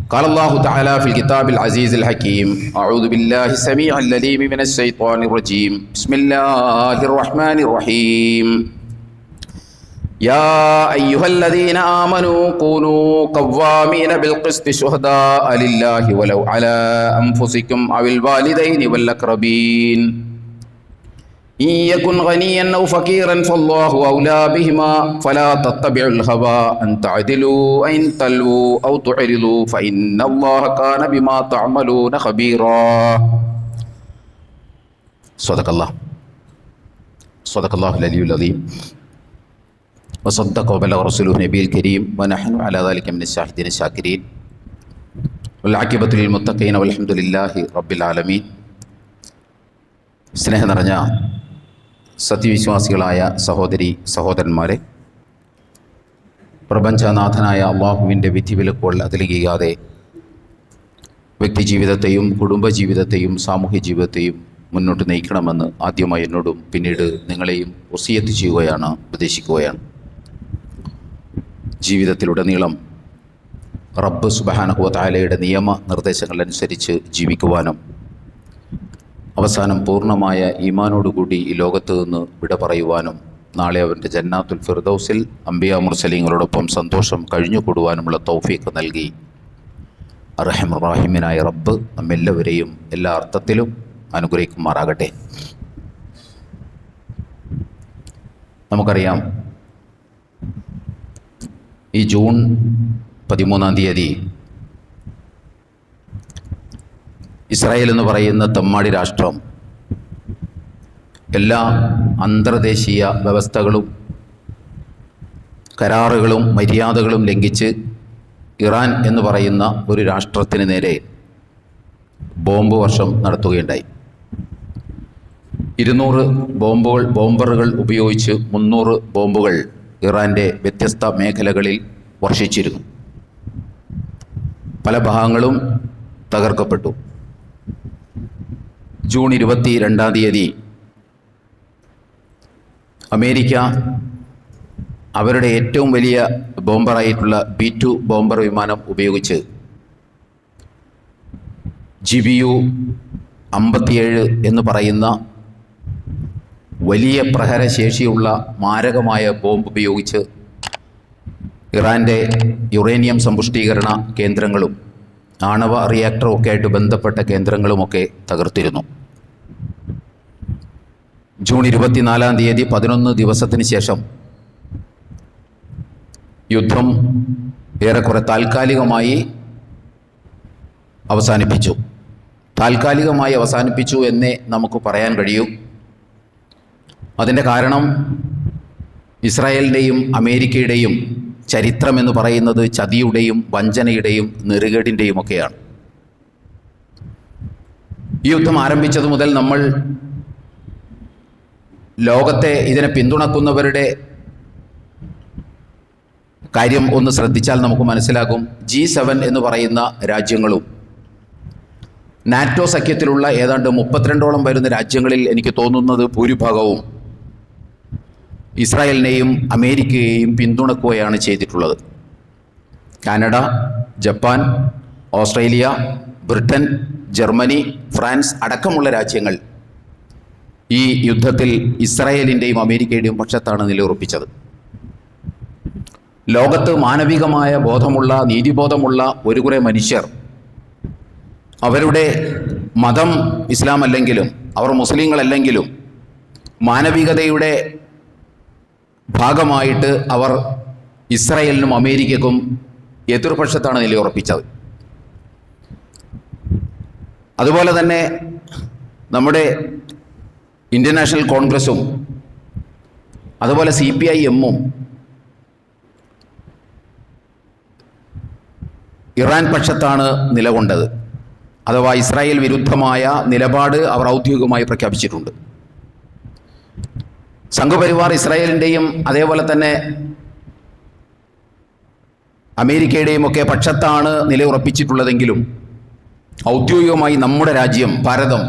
قال الله تعالى في الكتاب العزيز الحكيم أعوذ بالله السميع العليم من الشيطان الرجيم بسم الله الرحمن الرحيم يا أيها الذين آمنوا كونوا قوامين بالقسط شهداء لله ولو على أنفسكم أو الوالدين والأقربين إن يكن غنيا أو فقيرا فالله أولى بهما فلا تتبعوا الهوى أن تعدلوا أن تلووا أو تعرضوا فإن الله كان بما تعملون خبيرا صدق الله العلي العظيم وصدق وبلغ رسوله النبي الكريم ونحن على ذلك من الشاهدين الشاكرين والعاقبة للمتقين والحمد لله رب العالمين. സ്നേഹം നിറഞ്ഞ സത്യവിശ്വാസികളായ സഹോദരി സഹോദരന്മാരെ, പ്രപഞ്ചനാഥനായ അള്ളാഹുവിൻ്റെ വിധിവിലക്കുകൾ അതിലീകാതെ വ്യക്തിജീവിതത്തെയും കുടുംബജീവിതത്തെയും സാമൂഹ്യ ജീവിതത്തെയും മുന്നോട്ട് നയിക്കണമെന്ന് ആദ്യമായി എന്നോടും പിന്നീട് നിങ്ങളെയും വസിയത്ത് ചെയ്യുകയാണ്, ഉപദേശിക്കുകയാണ്. ജീവിതത്തിലുടനീളം റബ്ബ് സുബ്ഹാനഹു വ തആലയുടെ നിയമ നിർദ്ദേശങ്ങളനുസരിച്ച് ജീവിക്കുവാനും അവസാനം പൂർണ്ണമായ ഈമാനോടുകൂടി ഈ ലോകത്ത് നിന്ന് വിട പറയുവാനും നാളെ അവൻ്റെ ജന്നാത്തുൽ ഫിർദൗസിൽ അംബിയാ മുർസലീങ്ങളോടൊപ്പം സന്തോഷം കഴിഞ്ഞുകൂടുവാനുമുള്ള തൗഫീഖ് നൽകി അർഹമർ റഹീമിനായ റബ്ബ് നമ്മെല്ലാവരെയും എല്ലാ അർത്ഥത്തിലും അനുഗ്രഹിക്കുമാറാകട്ടെ. നമുക്കറിയാം, ഈ ജൂൺ 13 ഇസ്രായേൽ എന്ന് പറയുന്ന തെമ്മാടി രാഷ്ട്രം എല്ലാ അന്തർദേശീയ വ്യവസ്ഥകളും കരാറുകളും മര്യാദകളും ലംഘിച്ച് ഇറാൻ എന്ന് പറയുന്ന ഒരു രാഷ്ട്രത്തിന് നേരെ ബോംബ് വർഷം നടത്തുകയുണ്ടായി. 200 ബോംബറുകൾ ഉപയോഗിച്ച് 300 ബോംബുകൾ ഇറാൻ്റെ വ്യത്യസ്ത മേഖലകളിൽ വർഷിച്ചിരുന്നു. പല ഭാഗങ്ങളും തകർക്കപ്പെട്ടു. ജൂൺ 22 അമേരിക്ക അവരുടെ ഏറ്റവും വലിയ ബോംബറായിട്ടുള്ള B-2 ബോംബർ വിമാനം ഉപയോഗിച്ച് GBU-57 എന്ന് പറയുന്ന വലിയ പ്രഹരശേഷിയുള്ള മാരകമായ ബോംബ് ഉപയോഗിച്ച് ഇറാൻ്റെ യുറേനിയം സമ്പുഷ്ടീകരണ കേന്ദ്രങ്ങളും ആണവ റിയാക്ടറുമൊക്കെ ആയിട്ട് ബന്ധപ്പെട്ട കേന്ദ്രങ്ങളുമൊക്കെ തകർത്തിരുന്നു. ജൂൺ 24 11 ദിവസത്തിന് ശേഷം യുദ്ധം ഏറെക്കുറെ താൽക്കാലികമായി അവസാനിപ്പിച്ചു എന്നേ നമുക്ക് പറയാൻ കഴിയൂ. അതിൻ്റെ കാരണം ഇസ്രായേലിൻ്റെയും അമേരിക്കയുടെയും ചരിത്രമെന്ന് പറയുന്നത് ചതിയുടെയും വഞ്ചനയുടെയും നെറുകേടിൻ്റെയും ഒക്കെയാണ്. ഈ യുദ്ധം ആരംഭിച്ചത് മുതൽ നമ്മൾ ലോകത്തെ ഇതിനെ പിന്തുണക്കുന്നവരുടെ കാര്യം ഒന്ന് ശ്രദ്ധിച്ചാൽ നമുക്ക് മനസ്സിലാകും. G7 എന്ന് പറയുന്ന രാജ്യങ്ങളും നാറ്റോ സഖ്യത്തിലുള്ള ഏതാണ്ട് 32ഓളം വരുന്ന രാജ്യങ്ങളിൽ എനിക്ക് തോന്നുന്നത് ഭൂരിഭാഗവും ഇസ്രായേലിനെയും അമേരിക്കയെയും പിന്തുണക്കുകയാണ് ചെയ്തിട്ടുള്ളത്. Canada, Japan, Australia, Britain, Germany, France അടക്കമുള്ള രാജ്യങ്ങൾ ഈ യുദ്ധത്തിൽ ഇസ്രായേലിൻ്റെയും അമേരിക്കയുടെയും പക്ഷത്താണ് നിലയുറപ്പിച്ചത്. ലോകത്ത് മാനവികമായ ബോധമുള്ള, നീതിബോധമുള്ള ഒരു കുറേ മനുഷ്യർ, അവരുടെ മതം ഇസ്ലാം അല്ലെങ്കിലും അവർ മുസ്ലിങ്ങളല്ലെങ്കിലും മാനവികതയുടെ ഭാഗമായിട്ട് അവർ ഇസ്രായേലിനും അമേരിക്കക്കും എതിർപക്ഷത്താണ് നിലയുറപ്പിച്ചത്. അതുപോലെ തന്നെ നമ്മുടെ ഇന്ത്യൻ നാഷണൽ കോൺഗ്രസും അതുപോലെ CPIM-ഉം ഇറാൻ പക്ഷത്താണ് നിലകൊണ്ടത്. അഥവാ ഇസ്രായേൽ വിരുദ്ധമായ നിലപാട് അവർ ഔദ്യോഗികമായി പ്രഖ്യാപിച്ചിട്ടുണ്ട്. സംഘപരിവാർ ഇസ്രായേലിൻ്റെയും അതേപോലെ തന്നെ അമേരിക്കയുടെയും ഒക്കെ പക്ഷത്താണ് നിലയുറപ്പിച്ചിട്ടുള്ളതെങ്കിലും ഔദ്യോഗികമായി നമ്മുടെ രാജ്യം ഭാരതം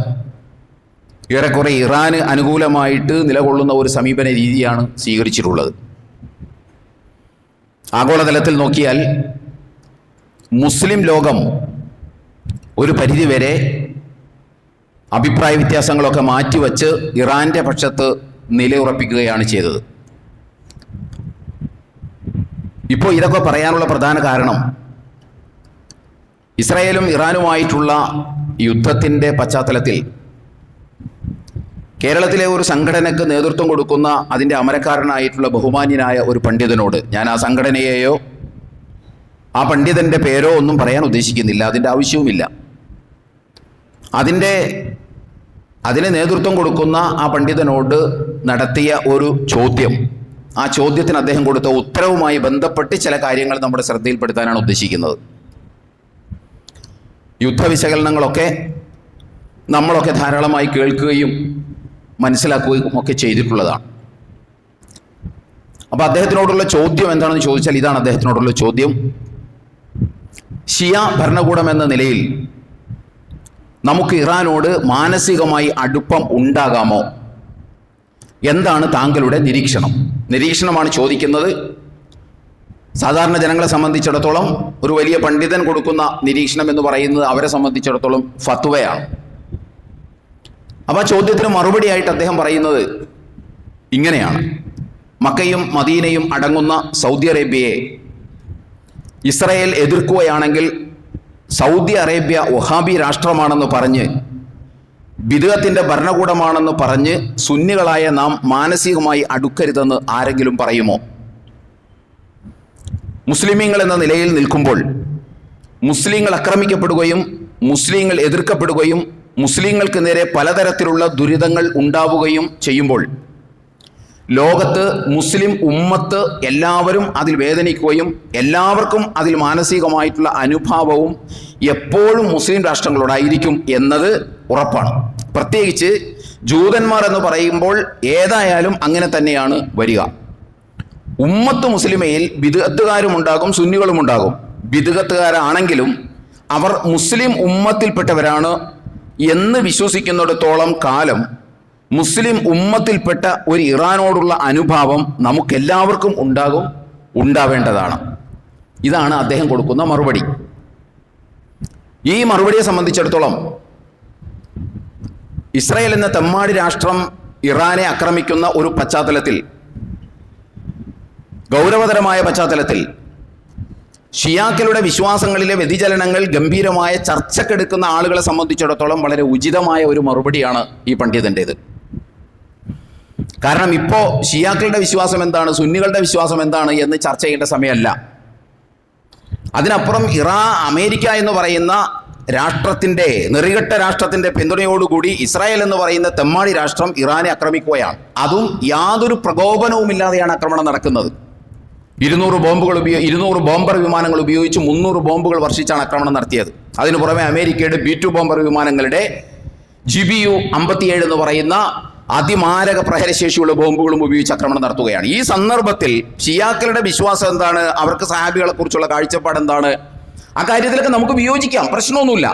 ഏറെക്കുറെ ഇറാന് അനുകൂലമായിട്ട് നിലകൊള്ളുന്ന ഒരു സമീപന രീതിയാണ് സ്വീകരിച്ചിട്ടുള്ളത്. ആഗോളതലത്തിൽ നോക്കിയാൽ മുസ്ലിം ലോകം ഒരു പരിധിവരെ അഭിപ്രായ വ്യത്യാസങ്ങളൊക്കെ മാറ്റിവെച്ച് ഇറാൻ്റെ പക്ഷത്ത് നിലയുറപ്പിക്കുകയാണ് ചെയ്തത്. ഇപ്പോൾ ഇതൊക്കെ പറയാനുള്ള പ്രധാന കാരണം ഇസ്രായേലും ഇറാനുമായിട്ടുള്ള യുദ്ധത്തിൻ്റെ പശ്ചാത്തലത്തിൽ കേരളത്തിലെ ഒരു സംഘടനയ്ക്ക് നേതൃത്വം കൊടുക്കുന്ന അതിൻ്റെ അമരക്കാരനായിട്ടുള്ള ബഹുമാന്യനായ ഒരു പണ്ഡിതനോട്, ഞാൻ ആ സംഘടനയെയോ ആ പണ്ഡിതൻ്റെ പേരോ ഒന്നും പറയാൻ ഉദ്ദേശിക്കുന്നില്ല, അതിൻ്റെ ആവശ്യവുമില്ല. അതിന് നേതൃത്വം കൊടുക്കുന്ന ആ പണ്ഡിതനോട് നടത്തിയ ഒരു ചോദ്യം, ആ ചോദ്യത്തിന് അദ്ദേഹം കൊടുത്ത ഉത്തരവുമായി ബന്ധപ്പെട്ട് ചില കാര്യങ്ങൾ നമ്മുടെ ശ്രദ്ധയിൽപ്പെടുത്താനാണ് ഉദ്ദേശിക്കുന്നത്. യുദ്ധവിശകലനങ്ങളൊക്കെ നമ്മളൊക്കെ ധാരാളമായി കേൾക്കുകയും മനസ്സിലാക്കുകയും ഒക്കെ ചെയ്തിട്ടുള്ളതാണ്. അപ്പോൾ അദ്ദേഹത്തിനോടുള്ള ചോദ്യം എന്താണെന്ന് ചോദിച്ചാൽ ഇതാണ് അദ്ദേഹത്തിനോടുള്ള ചോദ്യം: ഷിയ ഭരണകൂടം എന്ന നിലയിൽ നമുക്ക് ഇറാനോട് മാനസികമായി അടുപ്പം ഉണ്ടാകാമോ? എന്താണ് താങ്കളുടെ നിരീക്ഷണമാണ് ചോദിക്കുന്നത്. സാധാരണ ജനങ്ങളെ സംബന്ധിച്ചിടത്തോളം ഒരു വലിയ പണ്ഡിതൻ കൊടുക്കുന്ന നിരീക്ഷണം എന്ന് പറയുന്നത് അവരെ സംബന്ധിച്ചിടത്തോളം ഫത്വയാണ്. അപ്പോൾ ആ ചോദ്യത്തിന് മറുപടിയായിട്ട് അദ്ദേഹം പറയുന്നത് ഇങ്ങനെയാണ്: മക്കയും മദീനയും അടങ്ങുന്ന സൗദി അറേബ്യയെ ഇസ്രായേൽ എതിർക്കുകയാണെങ്കിൽ സൗദി അറേബ്യ വഹാബി രാഷ്ട്രമാണെന്ന് പറഞ്ഞ്, ബിദ്അത്തിന്റെ ഭരണകൂടമാണെന്ന് പറഞ്ഞ് സുന്നികളായ നാം മാനസികമായി അടുക്കരുതെന്ന് ആരെങ്കിലും പറയുമോ? മുസ്ലിമീങ്ങൾ എന്ന നിലയിൽ നിൽക്കുമ്പോൾ മുസ്ലിങ്ങൾ ആക്രമിക്കപ്പെടുകയും മുസ്ലിങ്ങൾ എതിർക്കപ്പെടുകയും മുസ്ലിങ്ങൾക്ക് നേരെ പലതരത്തിലുള്ള ദുരിതങ്ങൾ ഉണ്ടാവുകയും ചെയ്യുമ്പോൾ ലോകത്ത് മുസ്ലിം ഉമ്മത്ത് എല്ലാവരും അതിൽ വേദനിക്കുകയും എല്ലാവർക്കും അതിൽ മാനസികമായിട്ടുള്ള അനുഭാവവും എപ്പോഴും മുസ്ലിം രാഷ്ട്രങ്ങളോടായിരിക്കും എന്നത് ഉറപ്പാണ്. പ്രത്യേകിച്ച് ജൂതന്മാർ എന്ന് പറയുമ്പോൾ ഏതായാലും അങ്ങനെ തന്നെയാണ് വരിക. ഉമ്മത്ത് മുസ്ലിമയിൽ ബിദ്അത്തുകാരും ഉണ്ടാകും, സുന്നികളും ഉണ്ടാകും. ബിദ്അത്തുകാരാണെങ്കിലും അവർ മുസ്ലിം ഉമ്മത്തിൽപ്പെട്ടവരാണ് എന്ന് വിശ്വസിക്കുന്നിടത്തോളം കാലം മുസ്ലിം ഉമ്മത്തിൽപ്പെട്ട ഒരു ഇറാനോടുള്ള അനുഭാവം നമുക്കെല്ലാവർക്കും ഉണ്ടാവേണ്ടതാണ്. ഇതാണ് അദ്ദേഹം കൊടുക്കുന്ന മറുപടി. ഈ മറുപടിയെ സംബന്ധിച്ചിടത്തോളം ഇസ്രായേൽ എന്ന തെമ്മാടി രാഷ്ട്രം ഇറാനെ ആക്രമിക്കുന്ന ഒരു പശ്ചാത്തലത്തിൽ, ഗൗരവതരമായ പശ്ചാത്തലത്തിൽ, ഷിയാക്കളുടെ വിശ്വാസങ്ങളിലെ വ്യതിചലനങ്ങൾ ഗംഭീരമായ ചർച്ചക്കെടുക്കുന്ന ആളുകളെ സംബന്ധിച്ചിടത്തോളം വളരെ ഉചിതമായ ഒരു മറുപടിയാണ് ഈ പണ്ഡിതൻ്റേത്. കാരണം ഇപ്പോൾ ഷിയാക്കളുടെ വിശ്വാസം എന്താണ്, സുന്നികളുടെ വിശ്വാസം എന്താണ് എന്ന് ചർച്ച ചെയ്യേണ്ട സമയമല്ല. അതിനപ്പുറം അമേരിക്ക എന്ന് പറയുന്ന രാഷ്ട്രത്തിൻ്റെ, നെറികെട്ട രാഷ്ട്രത്തിൻ്റെ പിന്തുണയോടുകൂടി ഇസ്രായേൽ എന്ന് പറയുന്ന തെമ്മാടി രാഷ്ട്രം ഇറാനെ ആക്രമിക്കുകയാണ്. അതും യാതൊരു പ്രകോപനവുമില്ലാതെയാണ് ആക്രമണം നടക്കുന്നത്. 200 ബോംബർ വിമാനങ്ങൾ ഉപയോഗിച്ച് 300 ബോംബുകൾ വർഷിച്ചാണ് ആക്രമണം നടത്തിയത്. അതിനു പുറമെ അമേരിക്കയുടെ B-2 ബോംബർ വിമാനങ്ങളുടെ GBU 57 എന്ന് പറയുന്ന അതിമാരക പ്രഹരശേഷിയുള്ള ബോംബുകളും ഉപയോഗിച്ച് ആക്രമണം നടത്തുകയാണ്. ഈ സന്ദർഭത്തിൽ ഷിയാക്കളുടെ വിശ്വാസം എന്താണ്, അവർക്ക് സഹാബികളെ കുറിച്ചുള്ള കാഴ്ചപ്പാട് എന്താണ്, ആ കാര്യത്തിലൊക്കെ നമുക്ക് വിയോജിക്കാം, പ്രശ്നമൊന്നുമില്ല.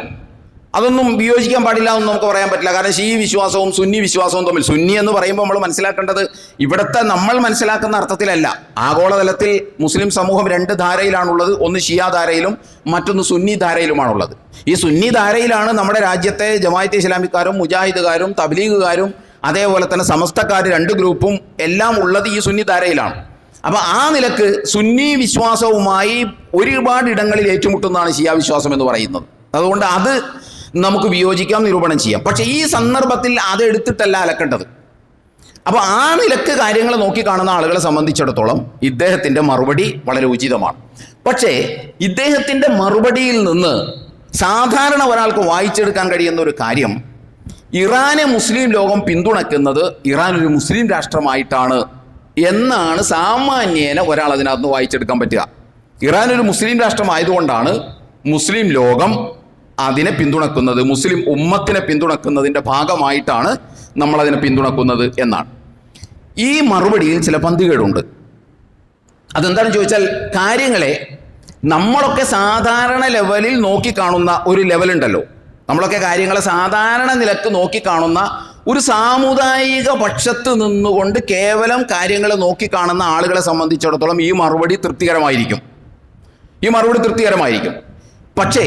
അതൊന്നും വിയോജിക്കാൻ പാടില്ല എന്ന് നമുക്ക് പറയാൻ പറ്റില്ല. കാരണം ഷീ വിശ്വാസവും സുന്നി വിശ്വാസവും തമ്മിൽ, സുന്നി എന്ന് പറയുമ്പോൾ നമ്മൾ മനസ്സിലാക്കേണ്ടത് ഇവിടുത്തെ നമ്മൾ മനസ്സിലാക്കുന്ന അർത്ഥത്തിലല്ല. ആഗോളതലത്തിൽ മുസ്ലിം സമൂഹം 2 ധാരയിലാണുള്ളത്. ഒന്ന് ഷിയ ധാരയിലും മറ്റൊന്ന് സുന്നി ധാരയിലുമാണുള്ളത്. ഈ സുന്നി ധാരയിലാണ് നമ്മുടെ രാജ്യത്തെ ജമാഅത്തെ ഇസ്ലാമിക്കാരും മുജാഹിദുകാരും തബ്ലീഗുകാരും അതേപോലെ തന്നെ സമസ്തക്കാർ 2 ഗ്രൂപ്പും എല്ലാം ഉള്ളത് ഈ സുന്നി ധാരയിലാണ്. അപ്പോൾ ആ നിലക്ക് സുന്നി വിശ്വാസവുമായി ഒരുപാട് ഇടങ്ങളിൽ ഏറ്റുമുട്ടുന്നതാണ് ഷിയ വിശ്വാസം എന്ന് പറയുന്നത്. അതുകൊണ്ട് അത് നമുക്ക് വിയോജിക്കാം, നിരൂപണം ചെയ്യാം. പക്ഷേ ഈ സന്ദർഭത്തിൽ അത് എടുത്തിട്ടല്ല അലക്കേണ്ടത്. അപ്പോൾ ആ നിലക്ക് കാര്യങ്ങൾ നോക്കിക്കാണുന്ന ആളുകളെ സംബന്ധിച്ചിടത്തോളം ഇദ്ദേഹത്തിൻ്റെ മറുപടി വളരെ ഉചിതമാണ്. പക്ഷേ ഇദ്ദേഹത്തിൻ്റെ മറുപടിയിൽ നിന്ന് സാധാരണ ഒരാൾക്ക് വായിച്ചെടുക്കാൻ കഴിയുന്ന ഒരു കാര്യം, ഇറാനെ മുസ്ലിം ലോകം പിന്തുണയ്ക്കുന്നത് ഇറാൻ ഒരു മുസ്ലിം രാഷ്ട്രമായിട്ടാണ് എന്നാണ് സാമാന്യേന ഒരാൾ അതിനകത്ത് വായിച്ചെടുക്കാൻ പറ്റുക. ഇറാൻ ഒരു മുസ്ലിം രാഷ്ട്രമായതുകൊണ്ടാണ് മുസ്ലിം ലോകം അതിനെ പിന്തുണക്കുന്നത്, മുസ്ലിം ഉമ്മത്തിനെ പിന്തുണക്കുന്നതിൻ്റെ ഭാഗമായിട്ടാണ് നമ്മളതിനെ പിന്തുണക്കുന്നത് എന്നാണ്. ഈ മറുപടിയിൽ ചില പന്തികേടുണ്ട്. അതെന്താണെന്ന് ചോദിച്ചാൽ, കാര്യങ്ങളെ നമ്മളൊക്കെ സാധാരണ ലെവലിൽ നോക്കിക്കാണുന്ന ഒരു ലെവലുണ്ടല്ലോ, നമ്മളൊക്കെ കാര്യങ്ങളെ സാധാരണ നിലക്ക് നോക്കിക്കാണുന്ന ഒരു സാമുദായിക പക്ഷത്ത് നിന്നുകൊണ്ട് കേവലം കാര്യങ്ങളെ നോക്കിക്കാണുന്ന ആളുകളെ സംബന്ധിച്ചിടത്തോളം ഈ മറുപടി തൃപ്തികരമായിരിക്കും. പക്ഷേ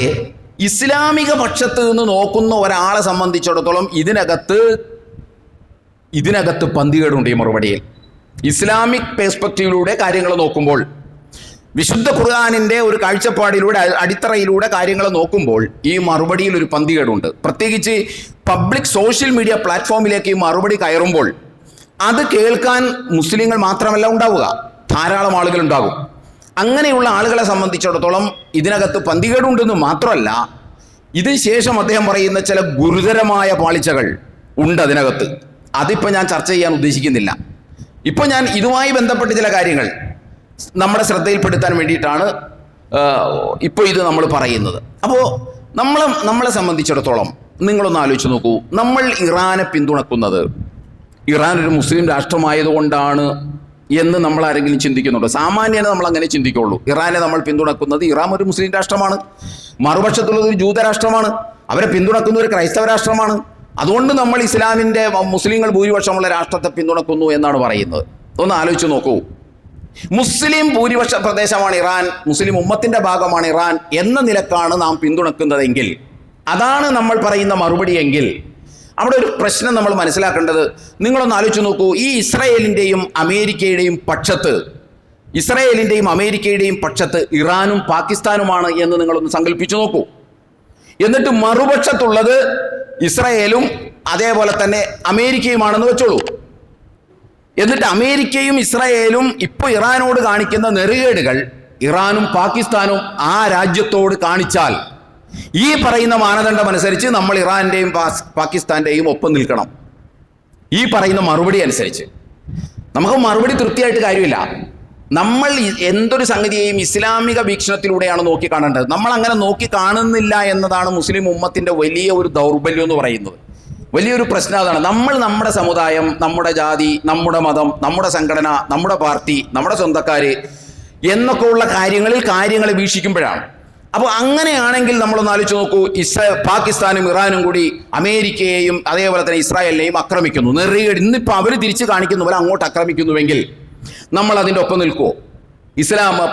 ഇസ്ലാമിക പക്ഷത്ത് നിന്ന് നോക്കുന്ന ഒരാളെ സംബന്ധിച്ചിടത്തോളം ഇതിനകത്ത് പന്തികേടുണ്ട്. ഈ മറുപടിയിൽ ഇസ്ലാമിക് പേഴ്സ്പെക്റ്റീവിലൂടെ കാര്യങ്ങൾ നോക്കുമ്പോൾ, വിശുദ്ധ ഖുർആനിൻ്റെ ഒരു കാഴ്ചപ്പാടിലൂടെ, അടിത്തറയിലൂടെ കാര്യങ്ങൾ നോക്കുമ്പോൾ ഈ മറുപടിയിൽ ഒരു പന്തികേടുണ്ട്. പ്രത്യേകിച്ച് പബ്ലിക് സോഷ്യൽ മീഡിയ പ്ലാറ്റ്ഫോമിലേക്ക് ഈ മറുപടി കയറുമ്പോൾ അത് കേൾക്കാൻ മുസ്ലിങ്ങൾ മാത്രമല്ല ഉണ്ടാവുക, ധാരാളം ആളുകൾ ഉണ്ടാകും. അങ്ങനെയുള്ള ആളുകളെ സംബന്ധിച്ചിടത്തോളം ഇതിനകത്ത് പന്തികേടുണ്ടെന്ന് മാത്രമല്ല, ഇതിന് ശേഷം അദ്ദേഹം പറയുന്ന ചില ഗുരുതരമായ പാളിച്ചകൾ ഉണ്ട് അതിനകത്ത്. അതിപ്പോൾ ഞാൻ ചർച്ച ചെയ്യാൻ ഉദ്ദേശിക്കുന്നില്ല. ഇപ്പോൾ ഞാൻ ഇതുമായി ബന്ധപ്പെട്ട് ചില കാര്യങ്ങൾ നമ്മുടെ ശ്രദ്ധയിൽപ്പെടുത്താൻ വേണ്ടിയിട്ടാണ് ഇപ്പോൾ ഇത് നമ്മൾ പറയുന്നത്. അപ്പോൾ നമ്മളെ സംബന്ധിച്ചിടത്തോളം നിങ്ങളൊന്ന് ആലോചിച്ച് നോക്കൂ. നമ്മൾ ഇറാനെ പിന്തുണക്കുന്നത് ഇറാൻ ഒരു മുസ്ലിം രാഷ്ട്രമായതുകൊണ്ടാണ് എന്ന് നമ്മൾ ആരെങ്കിലും ചിന്തിക്കുന്നുണ്ടോ? സാമാന്യനെ നമ്മൾ അങ്ങനെ ചിന്തിക്കുള്ളൂ. ഇറാനെ നമ്മൾ പിന്തുണക്കുന്നത്, ഇറാൻ ഒരു മുസ്ലിം രാഷ്ട്രമാണ്, മറുപക്ഷത്തുള്ളത് ഒരു ജൂതരാഷ്ട്രമാണ്, അവരെ പിന്തുണക്കുന്ന ഒരു ക്രൈസ്തവ രാഷ്ട്രമാണ്. അതുകൊണ്ട് നമ്മൾ ഇസ്ലാമിൻ്റെ മുസ്ലിങ്ങൾ ഭൂരിപക്ഷമുള്ള രാഷ്ട്രത്തെ പിന്തുണക്കുന്നു എന്നാണ് പറയുന്നത്. ഒന്ന് ആലോചിച്ച് നോക്കൂ. മുസ്ലിം ഭൂരിപക്ഷ പ്രദേശമാണ് ഇറാൻ, മുസ്ലിം ഉമ്മത്തിൻ്റെ ഭാഗമാണ് ഇറാൻ എന്ന നിലക്കാണ് നാം പിന്തുണക്കുന്നതെങ്കിൽ, അതാണ് നമ്മൾ പറയുന്ന മറുപടിയെങ്കിൽ, അവിടെ ഒരു പ്രശ്നം നമ്മൾ മനസ്സിലാക്കേണ്ടത്, നിങ്ങളൊന്ന് ആലോചിച്ച് നോക്കൂ. ഈ ഇസ്രായേലിൻ്റെയും അമേരിക്കയുടെയും പക്ഷത്ത് ഇറാനും പാകിസ്ഥാനുമാണ് എന്ന് നിങ്ങളൊന്ന് സങ്കല്പിച്ചു നോക്കൂ. എന്നിട്ട് മറുപക്ഷത്തുള്ളത് ഇസ്രായേലും അതേപോലെ തന്നെ അമേരിക്കയുമാണെന്ന് വെച്ചോളൂ. എന്നിട്ട് അമേരിക്കയും ഇസ്രായേലും ഇപ്പോൾ ഇറാനോട് കാണിക്കുന്ന നെറുകേടുകൾ ഇറാനും പാകിസ്ഥാനും ആ രാജ്യത്തോട് കാണിച്ചാൽ, ഈ പറയുന്ന മാനദണ്ഡം അനുസരിച്ച് നമ്മൾ ഇറാൻ്റെയും പാകിസ്ഥാൻ്റെയും ഒപ്പം നിൽക്കണം. ഈ പറയുന്ന മറുപടി അനുസരിച്ച് നമുക്ക് മറുപടി തൃപ്തിയായിട്ട് കാര്യമില്ല. നമ്മൾ എന്തൊരു സംഗതിയെയും ഇസ്ലാമിക വീക്ഷണത്തിലൂടെയാണ് നോക്കി കാണേണ്ടത്. നമ്മൾ അങ്ങനെ നോക്കി കാണുന്നില്ല എന്നതാണ് മുസ്ലിം ഉമ്മത്തിൻ്റെ വലിയ ഒരു ദൗർബല്യം എന്ന് പറയുന്നത്. വലിയൊരു പ്രശ്നം അതാണ്. നമ്മൾ നമ്മുടെ സമുദായം, നമ്മുടെ ജാതി, നമ്മുടെ മതം, നമ്മുടെ സംഘടന, നമ്മുടെ പാർട്ടി, നമ്മുടെ സ്വന്തക്കാർ എന്നൊക്കെ ഉള്ള കാര്യങ്ങളെ വീക്ഷിക്കുമ്പോഴാണ്. അപ്പോൾ അങ്ങനെയാണെങ്കിൽ നമ്മളൊന്ന് ആലോചിച്ച് നോക്കൂ. പാകിസ്ഥാനും ഇറാനും കൂടി അമേരിക്കയെയും അതേപോലെ തന്നെ ഇസ്രായേലിനെയും ആക്രമിക്കുന്നു. ഇന്നിപ്പോൾ അവർ തിരിച്ച് കാണിക്കുന്ന പോലെ അങ്ങോട്ട് ആക്രമിക്കുന്നുവെങ്കിൽ നമ്മൾ അതിൻ്റെ ഒപ്പം നിൽക്കുമോ?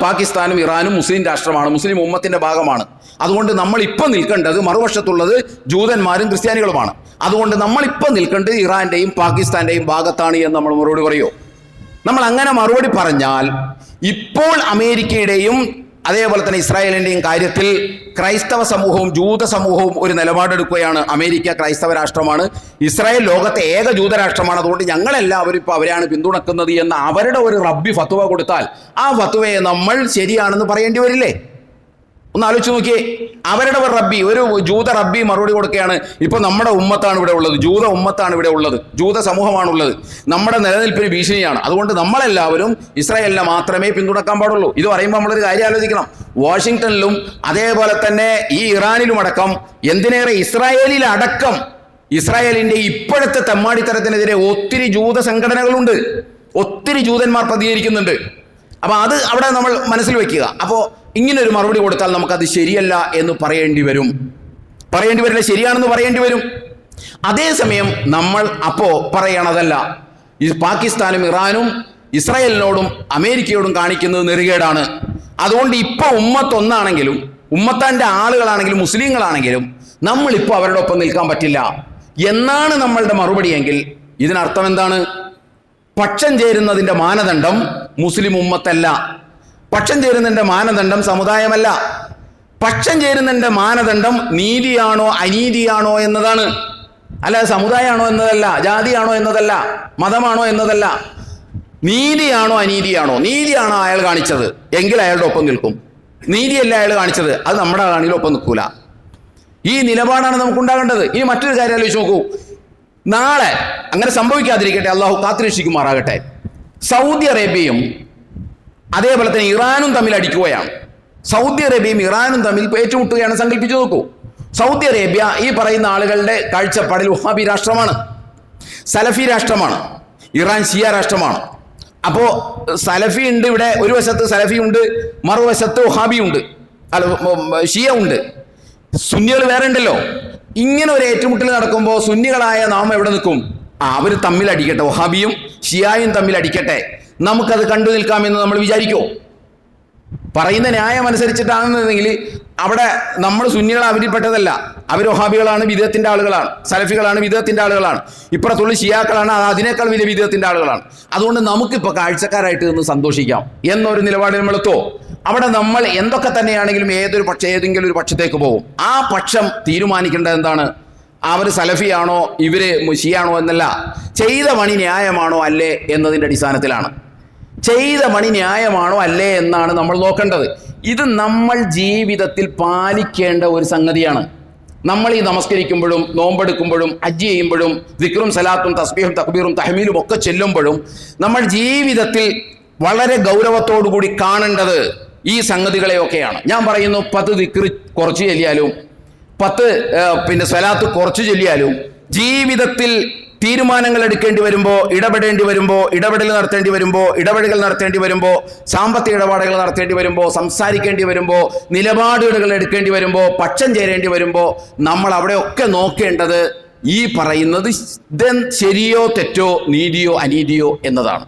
പാകിസ്ഥാനും ഇറാനും മുസ്ലിം രാഷ്ട്രമാണ്, മുസ്ലിം ഉമ്മത്തിൻ്റെ ഭാഗമാണ്. അതുകൊണ്ട് നമ്മളിപ്പോൾ നിൽക്കേണ്ടത്, മറുവശത്തുള്ളത് ജൂതന്മാരും ക്രിസ്ത്യാനികളുമാണ്. അതുകൊണ്ട് നമ്മളിപ്പോൾ നിൽക്കേണ്ടത് ഇറാൻ്റെയും പാകിസ്ഥാൻ്റെയും ഭാഗത്താണ് എന്ന് നമ്മൾ മറുപടി പറയുമോ? നമ്മൾ അങ്ങനെ മറുപടി പറഞ്ഞാൽ, ഇപ്പോൾ അമേരിക്കയുടെയും അതേപോലെ തന്നെ ഇസ്രായേലിൻ്റെയും കാര്യത്തിൽ ക്രൈസ്തവ സമൂഹവും ജൂത സമൂഹവും ഒരു നിലപാടെടുക്കുകയാണ്. അമേരിക്ക ക്രൈസ്തവ രാഷ്ട്രമാണ്, ഇസ്രായേൽ ലോകത്തെ ഏക ജൂതരാഷ്ട്രമാണ്, അതുകൊണ്ട് ഞങ്ങളെല്ലാവരും ഇപ്പോൾ അവരെയാണ് പിന്തുണക്കുന്നത് എന്ന് അവരുടെ ഒരു റബ്ബി ഫത്വ കൊടുത്താൽ, ആ ഫത്വയെ നമ്മൾ ശരിയാണെന്ന് പറയേണ്ടി വരില്ലേ? ഒന്ന് ആലോചിച്ച് നോക്കിയേ. അവരുടെ ഒരു റബ്ബി, ഒരു ജൂത റബ്ബി മറുപടി കൊടുക്കുകയാണ്, ഇപ്പോൾ നമ്മുടെ ഉമ്മത്താണ് ഇവിടെ ഉള്ളത്, ജൂത ഉമ്മത്താണ് ഇവിടെ ഉള്ളത്, ജൂത സമൂഹമാണുള്ളത്, നമ്മുടെ നിലനിൽപ്പിന് ഭീഷണിയാണ്, അതുകൊണ്ട് നമ്മളെല്ലാവരും ഇസ്രായേലിനെ മാത്രമേ പിന്തുണക്കാൻ പാടുള്ളൂ. ഇത് പറയുമ്പോൾ നമ്മളൊരു കാര്യം ആലോചിക്കണം. വാഷിങ്ടണിലും അതേപോലെ തന്നെ ഈ ഇറാനിലും അടക്കം, എന്തിനേറെ ഇസ്രായേലിലടക്കം, ഇസ്രായേലിൻ്റെ ഇപ്പോഴത്തെ തെമ്മാടിത്തരത്തിനെതിരെ ഒത്തിരി ജൂത സംഘടനകളുണ്ട്, ഒത്തിരി ജൂതന്മാർ പ്രതികരിക്കുന്നുണ്ട്. അപ്പോൾ അത് അവിടെ നമ്മൾ മനസ്സിൽ വെക്കുക. അപ്പോൾ ഇങ്ങനൊരു മറുപടി കൊടുത്താൽ നമുക്കത് ശരിയല്ല എന്ന് പറയേണ്ടി വരില്ല, ശരിയാണെന്ന് പറയേണ്ടി വരും. അതേസമയം നമ്മൾ അപ്പോൾ പറയണതല്ല, ഈ പാകിസ്ഥാനും ഇറാനും ഇസ്രായേലിനോടും അമേരിക്കയോടും കാണിക്കുന്നത് നെറുകേടാണ്, അതുകൊണ്ട് ഇപ്പോൾ ഉമ്മത്തൊന്നാണെങ്കിലും, ഉമ്മത്താൻ്റെ ആളുകളാണെങ്കിലും മുസ്ലിങ്ങളാണെങ്കിലും നമ്മളിപ്പോൾ അവരുടെ ഒപ്പം നിൽക്കാൻ പറ്റില്ല എന്നാണ് നമ്മളുടെ മറുപടിയെങ്കിൽ, ഇതിനർത്ഥം എന്താണ്? പക്ഷം ചേരുന്നതിൻ്റെ മാനദണ്ഡം മുസ്ലിം ഉമ്മത്തല്ല, പക്ഷം ചേരുന്നതിൻ്റെ മാനദണ്ഡം സമുദായമല്ല, പക്ഷം ചേരുന്നതിൻ്റെ മാനദണ്ഡം നീതിയാണോ അനീതിയാണോ എന്നതാണ്. അല്ലാതെ സമുദായമാണോ എന്നതല്ല, ജാതിയാണോ എന്നതല്ല, മതമാണോ എന്നതല്ല. നീതിയാണോ അനീതിയാണോ? നീതിയാണോ അയാൾ കാണിച്ചത് എങ്കിൽ അയാളുടെ ഒപ്പം നിൽക്കും. നീതിയല്ല അയാൾ കാണിച്ചത്, അത് നമ്മുടെ ആണെങ്കിലും ഒപ്പം നിൽക്കൂല. ഈ നിലപാടാണ് നമുക്കുണ്ടാകേണ്ടത്. ഇനി മറ്റൊരു കാര്യം ആലോചിച്ച് നോക്കൂ. നാളെ അങ്ങനെ സംഭവിക്കാതിരിക്കട്ടെ, അള്ളാഹു കാത്തുരക്ഷിക്കുമാറാകട്ടെ, സൗദി അറേബ്യയും അതേപോലെ തന്നെ ഇറാനും തമ്മിൽ അടിക്കുകയാണ്. സൗദി അറേബ്യയും ഇറാനും തമ്മിൽ ഏറ്റുമുട്ടുകയാണ്. സങ്കല്പിച്ചു നോക്കൂ. സൗദി അറേബ്യ ഈ പറയുന്ന ആളുകളുടെ കാഴ്ചപ്പാടിൽ വഹാബി രാഷ്ട്രമാണ്, സലഫി രാഷ്ട്രമാണ്. ഇറാൻ ഷിയ രാഷ്ട്രമാണ്. അപ്പോൾ സലഫി ഉണ്ട് ഇവിടെ, ഒരു വശത്ത് സലഫി ഉണ്ട്, മറുവശത്ത് വഹാബി ഉണ്ട്, ഷിയ ഉണ്ട്, സുന്നികൾ വേറെ ഉണ്ടല്ലോ. ഇങ്ങനെ ഒരു ഏറ്റുമുട്ടൽ നടക്കുമ്പോൾ സുന്നികളായ നാം എവിടെ നിൽക്കും? അവർ തമ്മിൽ അടിക്കട്ടെ, വഹാബിയും ഷിയായും തമ്മിൽ അടിക്കട്ടെ, നമുക്കത് കണ്ടു നിൽക്കാമെന്ന് നമ്മൾ വിചാരിക്കുമോ? പറയുന്ന ന്യായം അനുസരിച്ചിട്ടാണെന്നുണ്ടെങ്കിൽ അവിടെ നമ്മൾ സുന്നികൾ അവരിൽപ്പെട്ടതല്ല, അവർ വഹാബികളാണ്, വിദേഹത്തിന്റെ ആളുകളാണ്, സലഫികളാണ്, വിദേഹത്തിന്റെ ആളുകളാണ്, ഇപ്പുറത്തുള്ള ഷിയാക്കളാണ്, അതിനേക്കാൾ വലിയ വിദേഹത്തിന്റെ ആളുകളാണ്. അതുകൊണ്ട് നമുക്കിപ്പോൾ കാഴ്ചക്കാരായിട്ട് നിന്ന് സന്തോഷിക്കാം എന്നൊരു നിലപാടിൽ നമ്മളെത്തോ. അവിടെ നമ്മൾ എന്തൊക്കെ തന്നെയാണെങ്കിലും ഏതെങ്കിലും ഒരു പക്ഷത്തേക്ക് പോകും. ആ പക്ഷം തീരുമാനിക്കേണ്ടത് എന്താണ്? അവർ സലഫിയാണോ ഇവര് ഷിയാണോ എന്നല്ല, ചെയ്ത പണി ന്യായമാണോ അല്ലേ എന്നതിൻ്റെ അടിസ്ഥാനത്തിലാണ്. ചെയ്ത പണി ന്യായമാണോ അല്ലേ എന്നാണ് നമ്മൾ നോക്കേണ്ടത്. ഇത് നമ്മൾ ജീവിതത്തിൽ പാലിക്കേണ്ട ഒരു സംഗതിയാണ്. നമ്മൾ ഈ നമസ്കരിക്കുമ്പോഴും നോമ്പെടുക്കുമ്പോഴും ഹജ്ജ് ചെയ്യുമ്പോഴും ദിക്റും സലാത്തും തസ്ബീഹും തക്ബീറും തഹ്മീലും ഒക്കെ ചെല്ലുമ്പോഴും നമ്മൾ ജീവിതത്തിൽ വളരെ ഗൗരവത്തോടു കൂടി കാണേണ്ടത് ഈ സംഗതികളെയൊക്കെയാണ്. ഞാൻ പറയുന്നു 10 ദിക്ർ കുറച്ച് ചൊല്ലിയാലും 10 സ്വലാത്ത് കുറച്ച് ചൊല്ലിയാലും ജീവിതത്തിൽ തീരുമാനങ്ങൾ എടുക്കേണ്ടി വരുമ്പോൾ, ഇടപെടൽ നടത്തേണ്ടി വരുമ്പോൾ, സാമ്പത്തിക ഇടപാടുകൾ നടത്തേണ്ടി വരുമ്പോൾ, സംസാരിക്കേണ്ടി വരുമ്പോൾ, നിലപാടുകൾ എടുക്കേണ്ടി വരുമ്പോൾ, പക്ഷം ചേരേണ്ടി വരുമ്പോൾ നമ്മൾ അവിടെയൊക്കെ നോക്കേണ്ടത് ഈ പറയുന്നത് ശരിയോ തെറ്റോ, നീതിയോ അനീതിയോ എന്നതാണ്.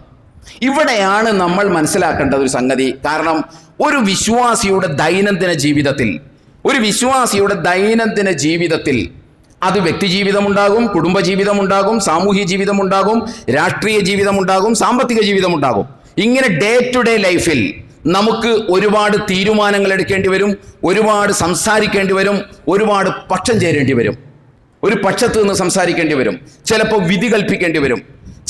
ഇവിടെയാണ് നമ്മൾ മനസ്സിലാക്കേണ്ടത് ഒരു സംഗതി. കാരണം ഒരു വിശ്വാസിയുടെ ദൈനംദിന ജീവിതത്തിൽ അത് വ്യക്തി ജീവിതമുണ്ടാകും, കുടുംബ ജീവിതമുണ്ടാകും, സാമൂഹ്യ ജീവിതമുണ്ടാകും, രാഷ്ട്രീയ ജീവിതമുണ്ടാകും, സാമ്പത്തിക ജീവിതമുണ്ടാകും. ഇങ്ങനെ ഡേ ടു ഡേ ലൈഫിൽ നമുക്ക് ഒരുപാട് തീരുമാനങ്ങൾ എടുക്കേണ്ടി വരും, ഒരുപാട് സംസാരിക്കേണ്ടി വരും, ഒരുപാട് പക്ഷം ചേരേണ്ടി വരും. ഒരു പക്ഷത്ത് നിന്ന് സംസാരിക്കേണ്ടി വരും, ചിലപ്പോൾ വിധി കൽപ്പിക്കേണ്ടി വരും,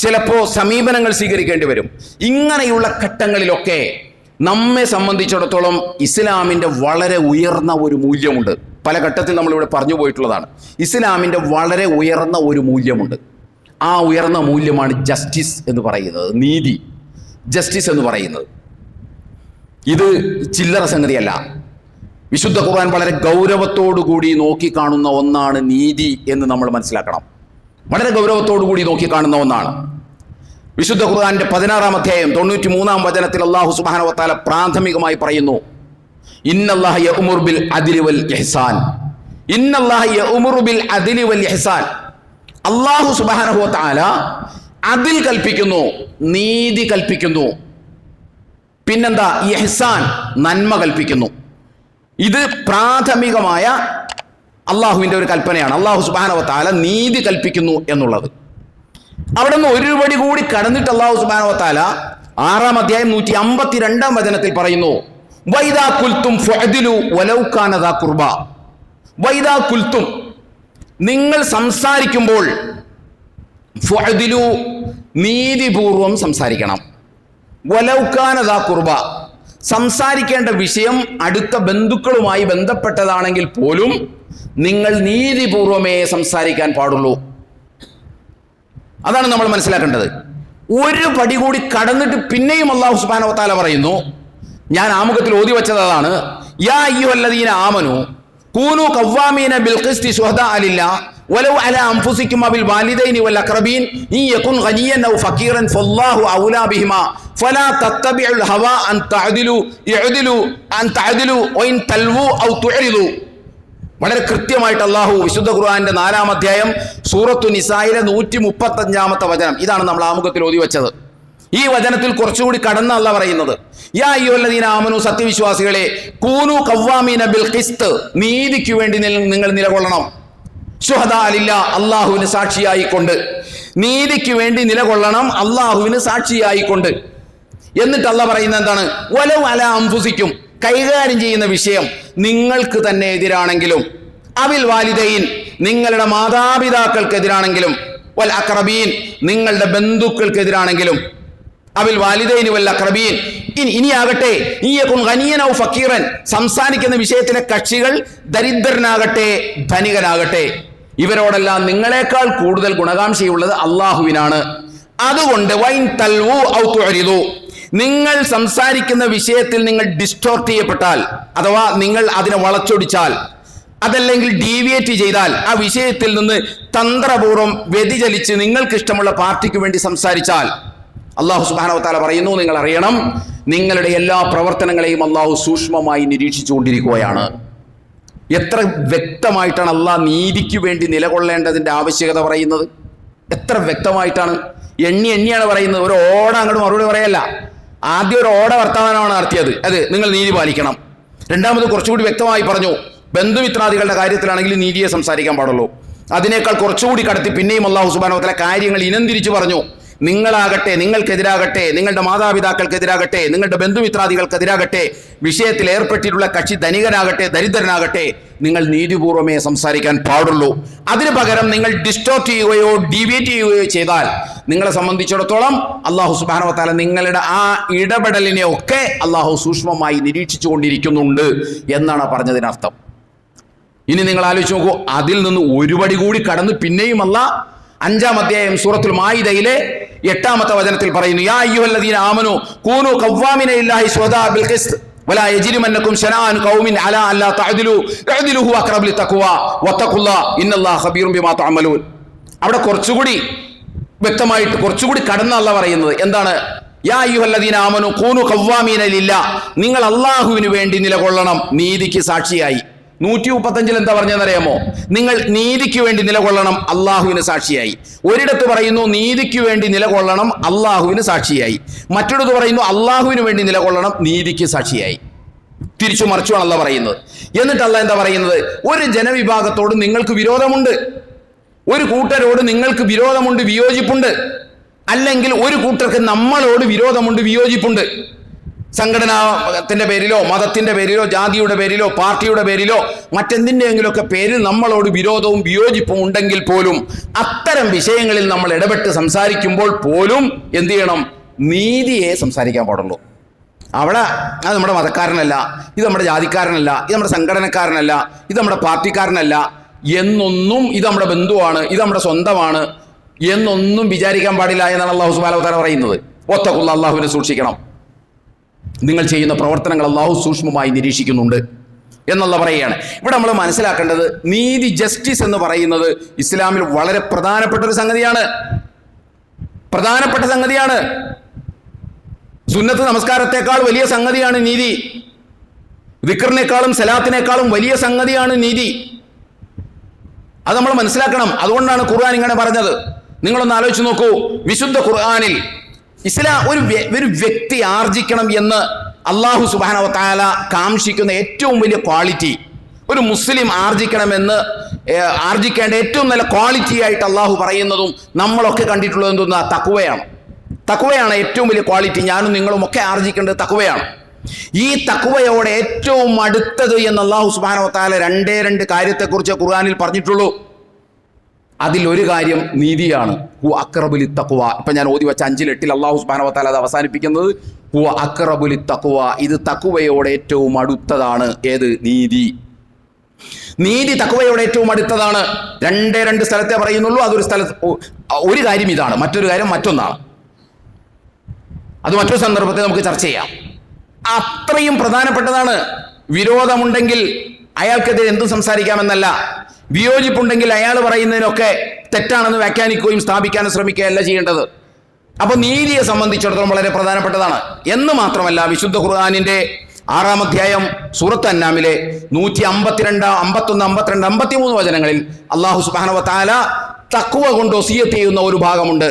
ചിലപ്പോൾ സമീപനങ്ങൾ സ്വീകരിക്കേണ്ടി വരും. ഇങ്ങനെയുള്ള ഘട്ടങ്ങളിലൊക്കെ നമ്മെ സംബന്ധിച്ചിടത്തോളം ഇസ്ലാമിൻ്റെ വളരെ ഉയർന്ന ഒരു മൂല്യമുണ്ട്. പല ഘട്ടത്തിൽ നമ്മളിവിടെ പറഞ്ഞു പോയിട്ടുള്ളതാണ്. ഇസ്ലാമിൻ്റെ വളരെ ഉയർന്ന ഒരു മൂല്യമുണ്ട്. ആ ഉയർന്ന മൂല്യമാണ് ജസ്റ്റിസ് എന്ന് പറയുന്നത്, നീതി. ജസ്റ്റിസ് എന്ന് പറയുന്നത് ഇത് ചില്ലറ സംഗതിയല്ല. വിശുദ്ധ ഖുർആൻ വളരെ ഗൗരവത്തോടു കൂടി നോക്കിക്കാണുന്ന ഒന്നാണ് നീതി എന്ന് നമ്മൾ മനസ്സിലാക്കണം. വളരെ ഗൗരവത്തോടു കൂടി നോക്കിക്കാണുന്ന ഒന്നാണ്. വിശുദ്ധ ഖുർആന്റെ 16-ാം അധ്യായം 93-ാം വചനത്തിൽ അല്ലാഹു സുബ്ഹാനഹു വ തആല പ്രാഥമികമായി പറയുന്നു, ഇന്നല്ലാഹ യഅ്മുറു ബിൽ അദ്ലി വൽ ഇഹ്സാൻ. ഇന്നല്ലാഹ യഅ്മുറു ബിൽ അദ്ലി വൽ ഇഹ്സാൻ. അല്ലാഹു സുബ്ഹാനഹു വ തആല അദിൽ കൽപ്പിക്കുന്നു, നീതി കൽപ്പിക്കുന്നു. പിന്നെന്താ? ഇഹ്സാൻ, നന്മ കൽപ്പിക്കുന്നു. ഇത് പ്രാഥമികമായ അള്ളാഹുവിൻ്റെ ഒരു കൽപ്പനയാണ്. അല്ലാഹു സുബ്ഹാനഹു വ തആല നീതി കൽപ്പിക്കുന്നു എന്നുള്ളത്. അവിടെ നിന്ന് ഒരു പടി കൂടി കടന്നിട്ട് അല്ലാഹു സുബ്ഹാനഹു വ തആല 6-ാം അധ്യായം 152-ാം വചനത്തിൽ പറയുന്നു, വൈദാ കുൽതും ഫഅദിലു വലൗ കാന ദാ ഖുർബ. വൈദാ കുൽതും, നിങ്ങൾ സംസാരിക്കുമ്പോൾ, ഫഅദിലു, നീതിപൂർവം സംസാരിക്കണം. വലൗ കാന ദാ ഖുർബ, സംസാരിക്കേണ്ട വിഷയം അടുത്ത ബന്ധുക്കളുമായി ബന്ധപ്പെട്ടതാണെങ്കിൽ പോലും നിങ്ങൾ നീതിപൂർവമേ സംസാരിക്കാൻ പാടുള്ളൂ. അതാണ് നമ്മൾ മനസ്സിലാക്കേണ്ടത്. ഒരു പടി കൂടി കടന്നിട്ട് പിന്നെയും അല്ലാഹു സുബ്ഹാനഹു വ തആല പറയുന്നു, ഞാൻ ആമുഖത്തിൽ ഓതി വെച്ചത് അതാണ്, യാ അയ്യുഹല്ലദീന ആമനു കൂനു ഖവ്വാമീന ബിൽ ഖിസ്തി ശുഹദാ ലില്ലാഹ് വലൗ അലാ അൻഫുസികും വബിൽ വാലിദൈനി വൽ അഖ്റബീൻ ഇൻ യകുൻ ഗനിയ്യൻ ഔ ഫഖീറൻ ഫല്ലാഹു ഔലാ ബിഹിമാ ഫലാ തത്തബിഉൽ ഹവാ അൻ തഅദിലു വഇൻ തൽവു ഔ തുഅരിദു. വളരെ കൃത്യമായിട്ട് അല്ലാഹു വിശുദ്ധ ഖുർആന്റെ 4-ാം അധ്യായം സൂറത്തു നിസായിലെ 135-ാമത്തെ വചനം, ഇതാണ് നമ്മൾ ആമുഖത്തിൽ ഓതി വെച്ചത്. ഈ വചനത്തിൽ കുറച്ചുകൂടി കടന്ന അല്ലാഹു പറയുന്നത്, യാ അയ്യുഹല്ലദീന ആമനു, സത്യവിശ്വാസികളെ, കൂനു ഖവ്വാമീന ബിൽ ഖിസ്ത്, നീതിക്ക് വേണ്ടി നിങ്ങൾ നിലകൊള്ളണം. ശുഹദാ ലില്ലാഹ്, അല്ലാഹുവിന് സാക്ഷിയായിക്കൊണ്ട്. നീതിക്ക് വേണ്ടി നിലകൊള്ളണം, അല്ലാഹുവിന് സാക്ഷിയായിക്കൊണ്ട്. എന്നിട്ട് അല്ലാഹു പറയുന്നത് എന്താണ്? വലൗ അലാ അൻഫുസികും, കൈകാര്യം ചെയ്യുന്ന വിഷയം നിങ്ങൾക്ക് തന്നെ എതിരാണെങ്കിലും, അവിൽ വാലിദൈൻ, നിങ്ങളുടെ മാതാപിതാക്കൾക്കെതിരാണെങ്കിലും, വൽ അഖ്റബീൻ, നിങ്ങളുടെ ബന്ധുക്കൾക്കെതിരാണെങ്കിലും, അവിൽ വാലിദൈൻ വൽ അഖ്റബീൻ. ഇനിയാകട്ടെ, ഇയകുൻ ഗനിയൻ ഔ ഫഖീറൻ, സംസാരിക്കുന്ന വിഷയത്തിലെ കക്ഷികൾ ദരിദ്രനാകട്ടെ ധനികനാകട്ടെ, ഇവരോടെല്ലാം നിങ്ങളെക്കാൾ കൂടുതൽ ഗുണകാംക്ഷയുള്ളത് അള്ളാഹുവിനാണ്. അതുകൊണ്ട് വൈൻ തൽവു ഔ തുഅരിദു, നിങ്ങൾ സംസാരിക്കുന്ന വിഷയത്തിൽ നിങ്ങൾ ഡിസ്റ്റോർട്ട് ചെയ്യപ്പെട്ടാൽ, അഥവാ നിങ്ങൾ അതിനെ വളച്ചൊടിച്ചാൽ, അതല്ലെങ്കിൽ ഡീവിയേറ്റ് ചെയ്താൽ, ആ വിഷയത്തിൽ നിന്ന് തന്ത്രപൂർവ്വം വ്യതിചലിച്ച് നിങ്ങൾക്ക് ഇഷ്ടമുള്ള പാർട്ടിക്ക് വേണ്ടി സംസാരിച്ചാൽ, അല്ലാഹു സുബ്ഹാനഹു വ തആല പറയുന്നു, നിങ്ങൾ അറിയണം, നിങ്ങളുടെ എല്ലാ പ്രവർത്തനങ്ങളെയും അല്ലാഹു സൂക്ഷ്മമായി നിരീക്ഷിച്ചുകൊണ്ടിരിക്കുകയാണ്. എത്ര വ്യക്തമായിട്ടാണ് അല്ലാഹ് നീതിക്ക് വേണ്ടി നിലകൊള്ളേണ്ടതിൻ്റെ ആവശ്യകത പറയുന്നത്. എത്ര വ്യക്തമായിട്ടാണ്, എണ്ണിയാണ് പറയുന്നത്. ഒരു ഓട അങ്ങോട്ട് മറുപടി പറയല്ല. ആദ്യം ഒരു ഓട വർത്തമാനമാണ് നടത്തിയത്, അത് നിങ്ങൾ നീതി പാലിക്കണം. രണ്ടാമത് കുറച്ചുകൂടി വ്യക്തമായി പറഞ്ഞു, ബന്ധുമിത്രാദികളുടെ കാര്യത്തിലാണെങ്കിൽ നീതിയെ സംസാരിക്കാൻ പാടുള്ളൂ. അതിനേക്കാൾ കുറച്ചുകൂടി കടത്തി പിന്നെയും അല്ലാഹു സുബ്ഹാനഹു വ തആല കാര്യങ്ങൾ ഇനം തിരിച്ചു പറഞ്ഞു. നിങ്ങളാകട്ടെ, നിങ്ങൾക്കെതിരാകട്ടെ, നിങ്ങളുടെ മാതാപിതാക്കൾക്കെതിരാകട്ടെ, നിങ്ങളുടെ ബന്ധുമിത്രാദികൾക്കെതിരാകട്ടെ, വിഷയത്തിൽ ഏർപ്പെട്ടിട്ടുള്ള കക്ഷി ധനികനാകട്ടെ ദരിദ്രനാകട്ടെ, നിങ്ങൾ നീതിപൂർവമേ സംസാരിക്കാൻ പാടുള്ളൂ. അതിനു പകരം നിങ്ങൾ ഡിസ്റ്റോർട്ട് ചെയ്യുകയോ ഡീവിയേറ്റ് ചെയ്യുകയോ ചെയ്താൽ നിങ്ങളെ സംബന്ധിച്ചിടത്തോളം അല്ലാഹു സുബ്ഹാനഹു വ തആല നിങ്ങളുടെ ആ ഇടപെടലിനെ ഒക്കെ അല്ലാഹു സൂക്ഷ്മമായി നിരീക്ഷിച്ചു കൊണ്ടിരിക്കുന്നുണ്ട് എന്നാണ് പറഞ്ഞതിനർത്ഥം. ഇനി നിങ്ങൾ ആലോചിച്ച് നോക്കൂ, അതിൽ നിന്ന് ഒരുപടി കൂടി കടന്ന് പിന്നെയും അല്ലാഹ് 5-ാം അധ്യായം സൂറത്തുൽ മാഇദയിലെ 8-ാമത്തെ വചനത്തിൽ പറയുന്നു, യാ അയ്യുഹല്ലദീന ആമനൂ കൂനൂ ഖവ്വാമിന ലില്ലാഹി ശുഹദാ ബിൽ ഖിസ്ത് വലാ യജ്രിമന്നകും ശനആൻ ഖൗമിൻ അലാ അല്ലാ തഅദിലു ഇഅദിലു ഹുവ അഖറബു ലിത്തഖ്വാ വത്തഖുല്ലാഹ ഇന്നല്ലാഹ ഖബീറും ബിമാ തഅമലൂൻ. അവിടെ കുറച്ചുകൂടി വ്യക്തമായിട്ട് കുറച്ചുകൂടി കടന്ന അല്ലാഹ് പറയുന്നത് എന്താണ്? യാ അയ്യുഹല്ലദീന ആമനൂ കൂനൂ ഖവ്വാമീന ലില്ലാഹ്, നിങ്ങൾ അല്ലാഹുവിന് വേണ്ടി നിലകൊള്ളണം നീതിക്ക് സാക്ഷിയായി. 135 എന്താ പറഞ്ഞതെന്നറിയാമോ? നിങ്ങൾ നീതിക്ക് വേണ്ടി നിലകൊള്ളണം അള്ളാഹുവിന് സാക്ഷിയായി. ഒരിടത്ത് പറയുന്നു നീതിക്ക് വേണ്ടി നിലകൊള്ളണം അള്ളാഹുവിന് സാക്ഷിയായി, മറ്റൊരിടത്ത് പറയുന്നു അള്ളാഹുവിന് വേണ്ടി നിലകൊള്ളണം നീതിക്ക് സാക്ഷിയായി. തിരിച്ചു മറിച്ചുമാണ് അള്ളാഹ് പറയുന്നത്. എന്നിട്ട് അള്ളാഹ് എന്താ പറയുന്നത്? ഒരു ജനവിഭാഗത്തോട് നിങ്ങൾക്ക് വിരോധമുണ്ട്, ഒരു കൂട്ടരോട് നിങ്ങൾക്ക് വിരോധമുണ്ട്, വിയോജിപ്പുണ്ട്, അല്ലെങ്കിൽ ഒരു കൂട്ടർക്ക് നമ്മളോട് വിരോധമുണ്ട്, വിയോജിപ്പുണ്ട്. സംഘടനത്തിന്റെ പേരിലോ മതത്തിന്റെ പേരിലോ ജാതിയുടെ പേരിലോ പാർട്ടിയുടെ പേരിലോ മറ്റെന്തിൻ്റെയെങ്കിലുമൊക്കെ പേരിൽ നമ്മളോട് വിരോധവും വിയോജിപ്പും ഉണ്ടെങ്കിൽ പോലും അത്തരം വിഷയങ്ങളിൽ നമ്മൾ ഇടപെട്ട് സംസാരിക്കുമ്പോൾ പോലും എന്ത് ചെയ്യണം? നീതിയെ സംസാരിക്കാൻ പാടുള്ളൂ. അവിടെ അത് നമ്മുടെ മതക്കാരനല്ല, ഇത് നമ്മുടെ ജാതിക്കാരനല്ല, ഇത് നമ്മുടെ സംഘടനക്കാരനല്ല, ഇത് നമ്മുടെ പാർട്ടിക്കാരനല്ല എന്നൊന്നും, ഇത് നമ്മുടെ ബന്ധുവാണ്, ഇത് നമ്മുടെ സ്വന്തമാണ് എന്നൊന്നും വിചാരിക്കാൻ പാടില്ല എന്നാണ് അല്ലാഹു സുബ്ഹാനഹു വ തആല പറയുന്നത്. വത്തഖുല്ലാ, അല്ലാഹുവിനെ സൂക്ഷിക്കണം. നിങ്ങൾ ചെയ്യുന്ന പ്രവർത്തനങ്ങൾ അല്ലാഹു സൂക്ഷ്മമായി നിരീക്ഷിക്കുന്നുണ്ട് എന്നുള്ള പറയുകയാണ്. ഇവിടെ നമ്മൾ മനസ്സിലാക്കേണ്ടത് നീതി, ജസ്റ്റിസ് എന്ന് പറയുന്നത് ഇസ്ലാമിൽ വളരെ പ്രധാനപ്പെട്ട ഒരു സംഗതിയാണ്. സുന്നത്ത് നമസ്കാരത്തെക്കാൾ വലിയ സംഗതിയാണ് നീതി. ദിക്റിനേക്കാളും സലാത്തിനേക്കാളും വലിയ സംഗതിയാണ് നീതി. അത് നമ്മൾ മനസ്സിലാക്കണം. അതുകൊണ്ടാണ് ഖുർആൻ ഇങ്ങനെ പറഞ്ഞത്. നിങ്ങളൊന്ന് ആലോചിച്ച് നോക്കൂ, വിശുദ്ധ ഖുർആനിൽ ഒരു വ്യക്തി ആർജിക്കണം എന്ന് അല്ലാഹു സുബ്ഹാനഹു വ തആല കാംക്ഷിക്കുന്ന ഏറ്റവും വലിയ ക്വാളിറ്റി, ഒരു മുസ്ലിം ആർജിക്കേണ്ട ഏറ്റവും നല്ല ക്വാളിറ്റി ആയിട്ട് അല്ലാഹു പറയുന്നതും നമ്മളൊക്കെ കണ്ടിട്ടുള്ളത് എന്തെന്നാ? തഖ്വയാണ് ഏറ്റവും വലിയ ക്വാളിറ്റി. ഞാനും നിങ്ങളും ഒക്കെ ആർജിക്കേണ്ടത് തഖ്വയാണ്. ഈ തഖ്വയോടെ ഏറ്റവും അടുത്തത് എന്ന് അല്ലാഹു സുബ്ഹാനഹു വ തആല 2 കാര്യത്തെക്കുറിച്ച് ഖുർആനിൽ പറഞ്ഞിട്ടുള്ളൂ. അതിലൊരു കാര്യം നീതിയാണ്. ഹു അഖ്റബു ലിത്തഖ്വ. ഇപ്പം ഞാൻ ഓതി വെച്ച 5-8 അല്ലാഹു സുബ്ഹാനഹു വ തആല അത് അവസാനിപ്പിക്കുന്നത് ഹു അഖ്റബു ലിത്തഖ്വ. ഇത് തഖ്വയോട് ഏറ്റവും അടുത്തതാണ്. ഏത്? നീതി തഖ്വയോട് ഏറ്റവും അടുത്തതാണ്. 2 സ്ഥലത്തെ പറയുന്നുള്ളൂ. ഒരു കാര്യം ഇതാണ്, മറ്റൊരു കാര്യം മറ്റൊന്നാണ്. അത് മറ്റൊരു സന്ദർഭത്തിൽ നമുക്ക് ചർച്ച ചെയ്യാം. അത്രയും പ്രധാനപ്പെട്ടതാണ്. വിരോധമുണ്ടെങ്കിൽ അയാൾക്കെതിരെ എന്തും സംസാരിക്കാമെന്നല്ല, വിയോജിപ്പുണ്ടെങ്കിൽ അയാൾ പറയുന്നതിനൊക്കെ തെറ്റാണെന്ന് വ്യാഖ്യാനിക്കുകയും സ്ഥാപിക്കാനും ശ്രമിക്കുകയല്ല ചെയ്യേണ്ടത്. അപ്പൊ നീതിയെ സംബന്ധിച്ചിടത്തോളം വളരെ പ്രധാനപ്പെട്ടതാണ്. എന്ന് മാത്രമല്ല, വിശുദ്ധ ഖുർആനിന്റെ 6-ാം അധ്യായം സൂറത്ത് അന്നാമിലെ 152, 51, 52, 53 വചനങ്ങളിൽ അല്ലാഹു സുബ്ഹാനഹു വ തആല തഖ്വ കൊണ്ട് വസിയത്ത് ചെയ്യുന്ന ഒരു ഭാഗമുണ്ട്.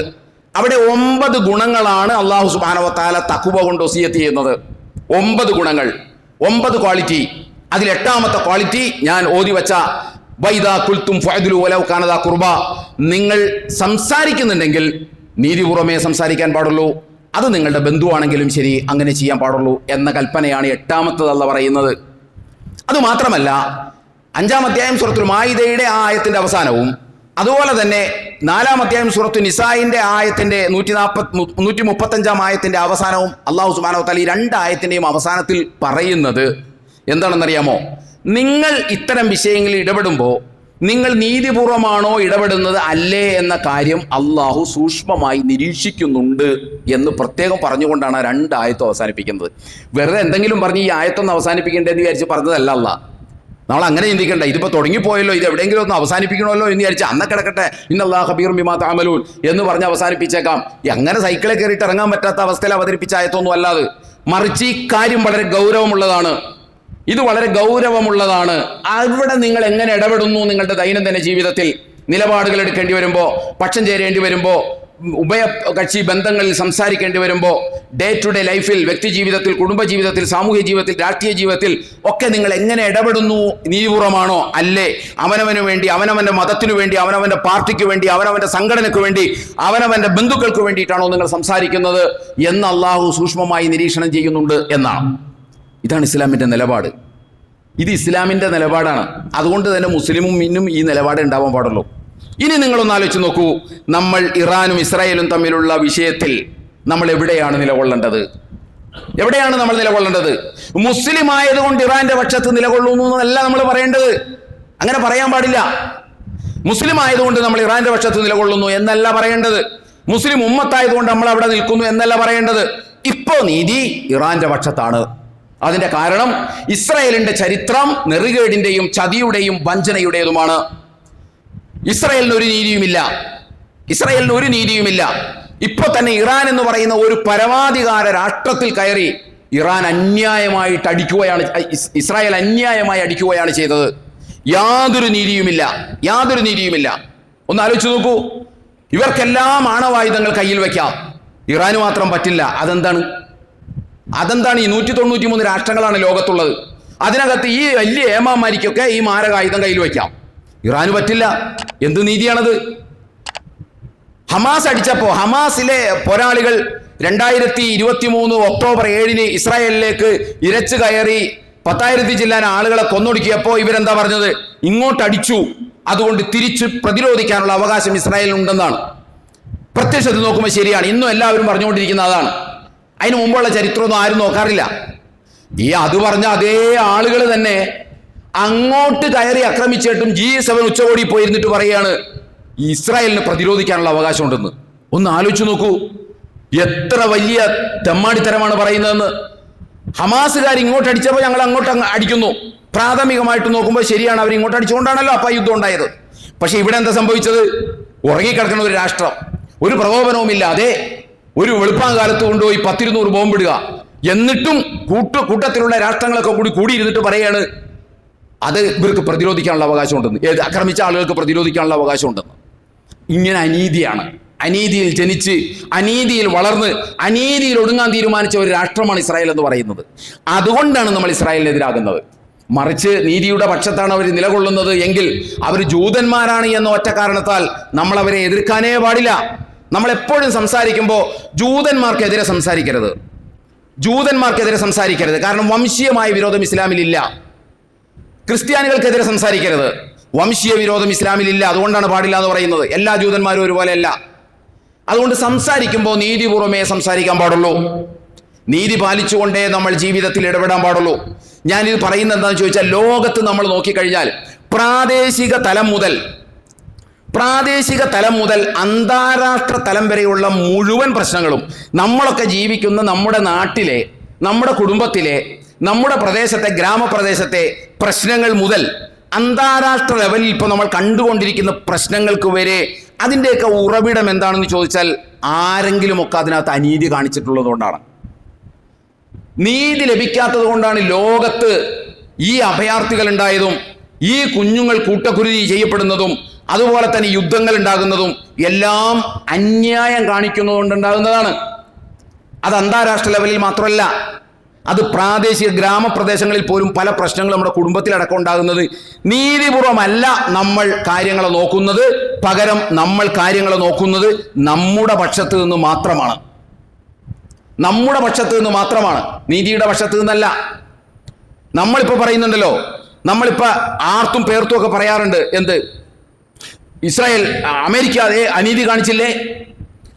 അവിടെ 9 ഗുണങ്ങളാണ് അല്ലാഹു സുബ്ഹാനഹു വ തആല തഖ്വ കൊണ്ട് വസിയത്ത് ചെയ്യുന്നത്. 9 ഗുണങ്ങൾ, 9 ക്വാളിറ്റി. അതിൽ 8-ാമത്തെ ക്വാളിറ്റി ഞാൻ ഓതി വെച്ച വൈദാ ഖുൽതും ഫഅദ്ലു വലൗ കാന ദാ ഖുർബ. നിങ്ങൾ സംസാരിക്കുന്നുണ്ടെങ്കിൽ നീതിപൂർവമേ സംസാരിക്കാൻ പാടുള്ളൂ. അത് നിങ്ങളുടെ ബന്ധുവാണെങ്കിലും ശരി അങ്ങനെ ചെയ്യാൻ പാടുള്ളൂ എന്ന കൽപ്പനയാണ് 8-ാമത്തത് അല്ലാഹ് പറയുന്നത്. അതുമാത്രമല്ല, 5-ാം അധ്യായം സൂറത്തുൽ മാഇദയുടെ ആ ആയത്തിന്റെ അവസാനവും അതുപോലെ തന്നെ 4-ാം അധ്യായം സൂറത്തു നിസായിന്റെ ആയത്തിന്റെ 135-ാം ആയത്തിന്റെ അവസാനവും അല്ലാഹു സുബ്ഹാനഹു വ തആല ഈ 2 ആയത്തിന്റെയും അവസാനത്തിൽ പറയുന്നത് എന്താണെന്നറിയാമോ? നിങ്ങൾ ഇത്തരം വിഷയങ്ങളിൽ ഇടപെടുമ്പോൾ നിങ്ങൾ നീതിപൂർവമാണോ ഇടപെടുന്നത് അല്ലേ എന്ന കാര്യം അള്ളാഹു സൂക്ഷ്മമായി നിരീക്ഷിക്കുന്നുണ്ട് എന്ന് പ്രത്യേകം പറഞ്ഞുകൊണ്ടാണ് 2 ആയത്തും അവസാനിപ്പിക്കുന്നത്. വെറുതെ എന്തെങ്കിലും പറഞ്ഞ് ഈ ആയത്തൊന്ന് അവസാനിപ്പിക്കേണ്ടതെന്ന് വിചാരിച്ച് പറഞ്ഞതല്ല അല്ലാഹ്. നമ്മൾ അങ്ങനെ ചിന്തിക്കണ്ട. ഇതിപ്പോൾ തുടങ്ങിപ്പോയല്ലോ, ഇത് എവിടെയെങ്കിലും ഒന്ന് അവസാനിപ്പിക്കണമല്ലോ എന്ന് വിചാരിച്ച് അന്ന കിടക്കട്ടെ ഇന്നല്ലാഹ ഖബീറും ബിമാ തഅമലൂൻ എന്ന് പറഞ്ഞ് അവസാനിപ്പിച്ചേക്കാം. അങ്ങനെ സൈക്കിളിൽ കയറിയിട്ട് ഇറങ്ങാൻ പറ്റാത്ത അവസ്ഥയിൽ അവതരിപ്പിച്ച ആയത്തൊന്നും അല്ലാതെ, മറിച്ച് ഈ കാര്യം വളരെ ഗൗരവമുള്ളതാണ്. ഇത് വളരെ ഗൗരവമുള്ളതാണ്. അവിടെ നിങ്ങൾ എങ്ങനെ ഇടപെടുന്നു, നിങ്ങളുടെ ദൈനംദിന ജീവിതത്തിൽ നിലപാടുകൾ എടുക്കേണ്ടി വരുമ്പോൾ, പക്ഷം ചേരേണ്ടി വരുമ്പോൾ, ഉഭയകക്ഷി ബന്ധങ്ങളിൽ സംസാരിക്കേണ്ടി വരുമ്പോൾ ഡേ ടു ഡേ ലൈഫിൽ, വ്യക്തി ജീവിതത്തിൽ, കുടുംബ ജീവിതത്തിൽ, സാമൂഹ്യ ജീവിതത്തിൽ, രാഷ്ട്രീയ ജീവിതത്തിൽ ഒക്കെ നിങ്ങൾ എങ്ങനെ ഇടപെടുന്നു? നീതിപൂർവമാണോ? അല്ലേ അവനവന് വേണ്ടി, അവനവൻ്റെ മതത്തിനു വേണ്ടി, അവനവൻ്റെ പാർട്ടിക്ക് വേണ്ടി, അവനവൻ്റെ സംഘടനയ്ക്ക് വേണ്ടി, അവനവൻ്റെ ബന്ധുക്കൾക്ക് വേണ്ടിയിട്ടാണോ നിങ്ങൾ സംസാരിക്കുന്നത് എന്ന് അള്ളാഹു സൂക്ഷ്മമായി നിരീക്ഷണം ചെയ്യുന്നുണ്ട് എന്നാണ്. ഇതാണ് ഇസ്ലാമിൻ്റെ നിലപാട്. ഇത് ഇസ്ലാമിൻ്റെ നിലപാടാണ്. അതുകൊണ്ട് തന്നെ മുസ്ലിമും ഇന്നും ഈ നിലപാട് ഉണ്ടാവാൻ പാടുള്ളൂ. ഇനി നിങ്ങളൊന്ന് ആലോചിച്ച് നോക്കൂ, നമ്മൾ ഇറാനും ഇസ്രായേലും തമ്മിലുള്ള വിഷയത്തിൽ നമ്മൾ എവിടെയാണ് നിലകൊള്ളേണ്ടത്? എവിടെയാണ് നമ്മൾ നിലകൊള്ളേണ്ടത്? മുസ്ലിം ആയതുകൊണ്ട് ഇറാന്റെ പക്ഷത്ത് നിലകൊള്ളുന്നു എന്നല്ല നമ്മൾ പറയേണ്ടത്. അങ്ങനെ പറയാൻ പാടില്ല. മുസ്ലിം ആയതുകൊണ്ട് നമ്മൾ ഇറാന്റെ പക്ഷത്ത് നിലകൊള്ളുന്നു എന്നല്ല പറയേണ്ടത്. മുസ്ലിം ഉമ്മത്തായതുകൊണ്ട് നമ്മൾ അവിടെ നിൽക്കുന്നു എന്നല്ല പറയേണ്ടത്. ഇപ്പോൾ നീതി ഇറാന്റെ പക്ഷത്താണ്. അതിന്റെ കാരണം ഇസ്രായേലിന്റെ ചരിത്രം നെറുകേടിന്റെയും ചതിയുടെയും വഞ്ചനയുടേതുമാണ്. ഇസ്രായേലിന് ഒരു നീതിയുമില്ല. ഇപ്പൊ തന്നെ ഇറാൻ എന്ന് പറയുന്ന ഒരു പരമാധികാര രാഷ്ട്രത്തിൽ കയറി ഇറാൻ അന്യായമായിട്ട് അടിക്കുകയാണ്, ഇസ്രായേൽ അന്യായമായി അടിക്കുകയാണ് ചെയ്തത്. യാതൊരു നീതിയുമില്ല. ഒന്ന് ആലോചിച്ച് നോക്കൂ. ഇവർക്കെല്ലാം ആണവായുധങ്ങൾ കയ്യിൽ വെക്കാം, ഇറാന് മാത്രം പറ്റില്ല. അതെന്താണ്? ഈ 193 രാഷ്ട്രങ്ങളാണ് ലോകത്തുള്ളത്. അതിനകത്ത് ഈ വലിയ ഏമാമാരിക്കൊക്കെ ഈ മാരകായുധം കയ്യിൽ വയ്ക്കാം, ഇറാന് പറ്റില്ല. എന്ത് നീതിയാണത്? ഹമാസ് അടിച്ചപ്പോ ഹമാസിലെ പോരാളികൾ 2023 ഒക്ടോബർ 7 ഇസ്രായേലിലേക്ക് ഇരച്ചു കയറി 10,000 ചില്ലാൻ ആളുകളെ കൊന്നൊടുക്കിയപ്പോൾ ഇവരെന്താ പറഞ്ഞത്? ഇങ്ങോട്ടടിച്ചു, അതുകൊണ്ട് തിരിച്ച് പ്രതിരോധിക്കാനുള്ള അവകാശം ഇസ്രായേലിനുണ്ടെന്നാണ്. പ്രത്യക്ഷത്തിൽ നോക്കുമ്പോൾ ശരിയാണ്. ഇന്നും എല്ലാവരും പറഞ്ഞുകൊണ്ടിരിക്കുന്ന അതാണ്. അതിന് മുമ്പുള്ള ചരിത്രമൊന്നും ആരും നോക്കാറില്ല. അത് പറഞ്ഞ അതേ ആളുകൾ തന്നെ അങ്ങോട്ട് കയറി ആക്രമിച്ചിട്ടും G7 ഉച്ചകോടി പോയിരുന്നിട്ട് പറയുകയാണ് ഇസ്രായേലിന് പ്രതിരോധിക്കാനുള്ള അവകാശം ഉണ്ടെന്ന്. ഒന്ന് ആലോചിച്ച് നോക്കൂ, എത്ര വലിയ തെമ്മാടിത്തരമാണ് പറയുന്നതെന്ന്. ഹമാസുകാർ ഇങ്ങോട്ട് അടിച്ചപ്പോൾ ഞങ്ങൾ അങ്ങോട്ട് അടിക്കുന്നു. പ്രാഥമികമായിട്ട് നോക്കുമ്പോൾ ശരിയാണ്, അവർ ഇങ്ങോട്ട് അടിച്ചുകൊണ്ടാണല്ലോ അപ്പം യുദ്ധം ഉണ്ടായത്. പക്ഷെ ഇവിടെ എന്താ സംഭവിച്ചത്? ഉറങ്ങിക്കിടക്കുന്ന ഒരു രാഷ്ട്രം, ഒരു പ്രകോപനവുമില്ലാതെ ഒരു വെളുപ്പാങ്കാലത്ത് കൊണ്ടുപോയി 10-200 ബോംബിടുക. എന്നിട്ടും കൂട്ടത്തിലുള്ള രാഷ്ട്രങ്ങളൊക്കെ കൂടിയിരുന്നിട്ട് പറയാണ് അത് ഇവർക്ക് പ്രതിരോധിക്കാനുള്ള അവകാശം ഉണ്ടെന്ന്, ആക്രമിച്ച ആളുകൾക്ക് പ്രതിരോധിക്കാനുള്ള അവകാശം ഉണ്ടെന്ന്. ഇങ്ങനെ അനീതിയാണ്. അനീതിയിൽ ജനിച്ച് അനീതിയിൽ വളർന്ന് അനീതിയിൽ ഒടുങ്ങാൻ തീരുമാനിച്ച ഒരു രാഷ്ട്രമാണ് ഇസ്രായേൽ എന്ന് പറയുന്നത്. അതുകൊണ്ടാണ് നമ്മൾ ഇസ്രായേലിനെതിരാകുന്നത്. മറിച്ച് നീതിയുടെ പക്ഷത്താണ് അവർ നിലകൊള്ളുന്നത് എങ്കിൽ അവർ ജൂതന്മാരാണ് എന്ന ഒറ്റ കാരണത്താൽ നമ്മൾ അവരെ എതിർക്കാനേ പാടില്ല. നമ്മൾ എപ്പോഴും സംസാരിക്കുമ്പോൾ ജൂതന്മാർക്കെതിരെ സംസാരിക്കരുത്. കാരണം വംശീയമായ വിരോധം ഇസ്ലാമിലില്ല. ക്രിസ്ത്യാനികൾക്കെതിരെ സംസാരിക്കരുത്, വംശീയ വിരോധം ഇസ്ലാമിലില്ല. അതുകൊണ്ടാണ് പാടില്ല എന്ന് പറയുന്നത്. എല്ലാ ജൂതന്മാരും ഒരുപോലെയല്ല. അതുകൊണ്ട് സംസാരിക്കുമ്പോൾ നീതിപൂർവമേ സംസാരിക്കാൻ പാടുള്ളൂ. നീതി പാലിച്ചുകൊണ്ടേ നമ്മൾ ജീവിതത്തിൽ ഇടപെടാൻ പാടുള്ളൂ. ഞാനിത് പറയുന്നത് എന്താണെന്ന് ചോദിച്ചാൽ, ലോകത്ത് നമ്മൾ നോക്കിക്കഴിഞ്ഞാൽ പ്രാദേശിക തലം മുതൽ അന്താരാഷ്ട്ര തലം വരെയുള്ള മുഴുവൻ പ്രശ്നങ്ങളും നമ്മളൊക്കെ ജീവിക്കുന്ന നമ്മുടെ നാട്ടിലെ, നമ്മുടെ കുടുംബത്തിലെ, നമ്മുടെ പ്രദേശത്തെ, ഗ്രാമപ്രദേശത്തെ പ്രശ്നങ്ങൾ മുതൽ അന്താരാഷ്ട്ര ലെവലിൽ ഇപ്പോൾ നമ്മൾ കണ്ടുകൊണ്ടിരിക്കുന്ന പ്രശ്നങ്ങൾക്ക് വരെ അതിൻ്റെയൊക്കെ ഉറവിടം എന്താണെന്ന് ചോദിച്ചാൽ ആരെങ്കിലുമൊക്കെ അതിനകത്ത് അനീതി കാണിച്ചിട്ടുള്ളതുകൊണ്ടാണ്. നീതി ലഭിക്കാത്തത് കൊണ്ടാണ് ലോകത്ത് ഈ അഭയാർത്ഥികൾ ഉണ്ടായതും ഈ കുഞ്ഞുങ്ങൾ കൂട്ടക്കുരുതി ചെയ്യപ്പെടുന്നതും അതുപോലെ തന്നെ യുദ്ധങ്ങൾ ഉണ്ടാകുന്നതും എല്ലാം അന്യായം കാണിക്കുന്നതുകൊണ്ടുണ്ടാകുന്നതാണ്. അത് അന്താരാഷ്ട്ര ലെവലിൽ മാത്രമല്ല, അത് പ്രാദേശിക ഗ്രാമപ്രദേശങ്ങളിൽ പോലും പല പ്രശ്നങ്ങളും നമ്മുടെ കുടുംബത്തിലടക്കം ഉണ്ടാകുന്നത് നീതിപൂർവമല്ല നമ്മൾ കാര്യങ്ങളെ നോക്കുന്നത്. പകരം നമ്മൾ കാര്യങ്ങളെ നോക്കുന്നത് നമ്മുടെ പക്ഷത്ത് നിന്ന് മാത്രമാണ്, നീതിയുടെ പക്ഷത്ത് നിന്നല്ല. നമ്മളിപ്പോൾ പറയുന്നുണ്ടല്ലോ, നമ്മളിപ്പോൾ ആർത്തും പേർത്തും ഒക്കെ പറയാറുണ്ട്, എന്ത് ഇസ്രായേൽ അമേരിക്ക അതേ അനീതി കാണിച്ചില്ലേ,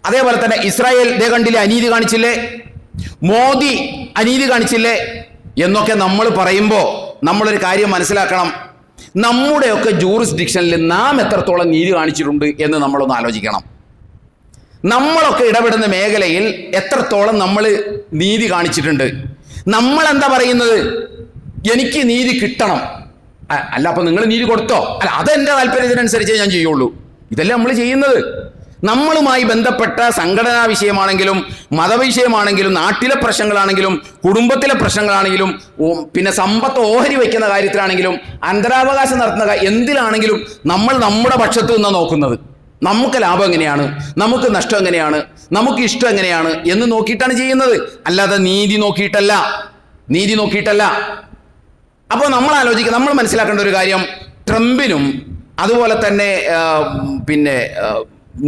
അതേപോലെ തന്നെ ഇസ്രായേൽ ദേ കണ്ടില്ലേ അനീതി കാണിച്ചില്ലേ, മോദി അനീതി കാണിച്ചില്ലേ എന്നൊക്കെ നമ്മൾ പറയുമ്പോൾ നമ്മളൊരു കാര്യം മനസ്സിലാക്കണം. നമ്മുടെയൊക്കെ ജൂറിസ്ഡിക്ഷനിൽ നാം എത്രത്തോളം നീതി കാണിച്ചിട്ടുണ്ട് എന്ന് നമ്മളൊന്ന് ആലോചിക്കണം. നമ്മളൊക്കെ ഇടപെടുന്ന മേഖലയിൽ എത്രത്തോളം നമ്മൾ നീതി കാണിച്ചിട്ടുണ്ട്. നമ്മൾ എന്താ പറയുന്നത്? എനിക്ക് നീതി കിട്ടണം. അല്ല, അപ്പൊ നിങ്ങൾ നീതി കൊടുത്തോ? അല്ല, അതെന്റെ താല്പര്യത്തിനനുസരിച്ചേ ഞാൻ ചെയ്യുള്ളൂ. ഇതല്ലേ നമ്മൾ ചെയ്യുന്നത്. നമ്മളുമായി ബന്ധപ്പെട്ട സംഘടനാ വിഷയമാണെങ്കിലും മതവിഷയമാണെങ്കിലും നാട്ടിലെ പ്രശ്നങ്ങളാണെങ്കിലും കുടുംബത്തിലെ പ്രശ്നങ്ങളാണെങ്കിലും പിന്നെ സമ്പത്ത് ഓഹരി വയ്ക്കുന്ന കാര്യത്തിലാണെങ്കിലും അന്തരാവകാശം നടത്തുന്ന എന്തിലാണെങ്കിലും നമ്മൾ നമ്മുടെ പക്ഷത്ത് നിന്നാണ് നോക്കുന്നത്. നമുക്ക് ലാഭം എങ്ങനെയാണ്, നമുക്ക് നഷ്ടം എങ്ങനെയാണ്, നമുക്ക് ഇഷ്ടം എങ്ങനെയാണ് എന്ന് നോക്കിയിട്ടാണ് ചെയ്യുന്നത്, അല്ലാതെ നീതി നോക്കിയിട്ടല്ല. അപ്പോൾ നമ്മൾ മനസ്സിലാക്കേണ്ട ഒരു കാര്യം, ട്രംപിനും അതുപോലെ തന്നെ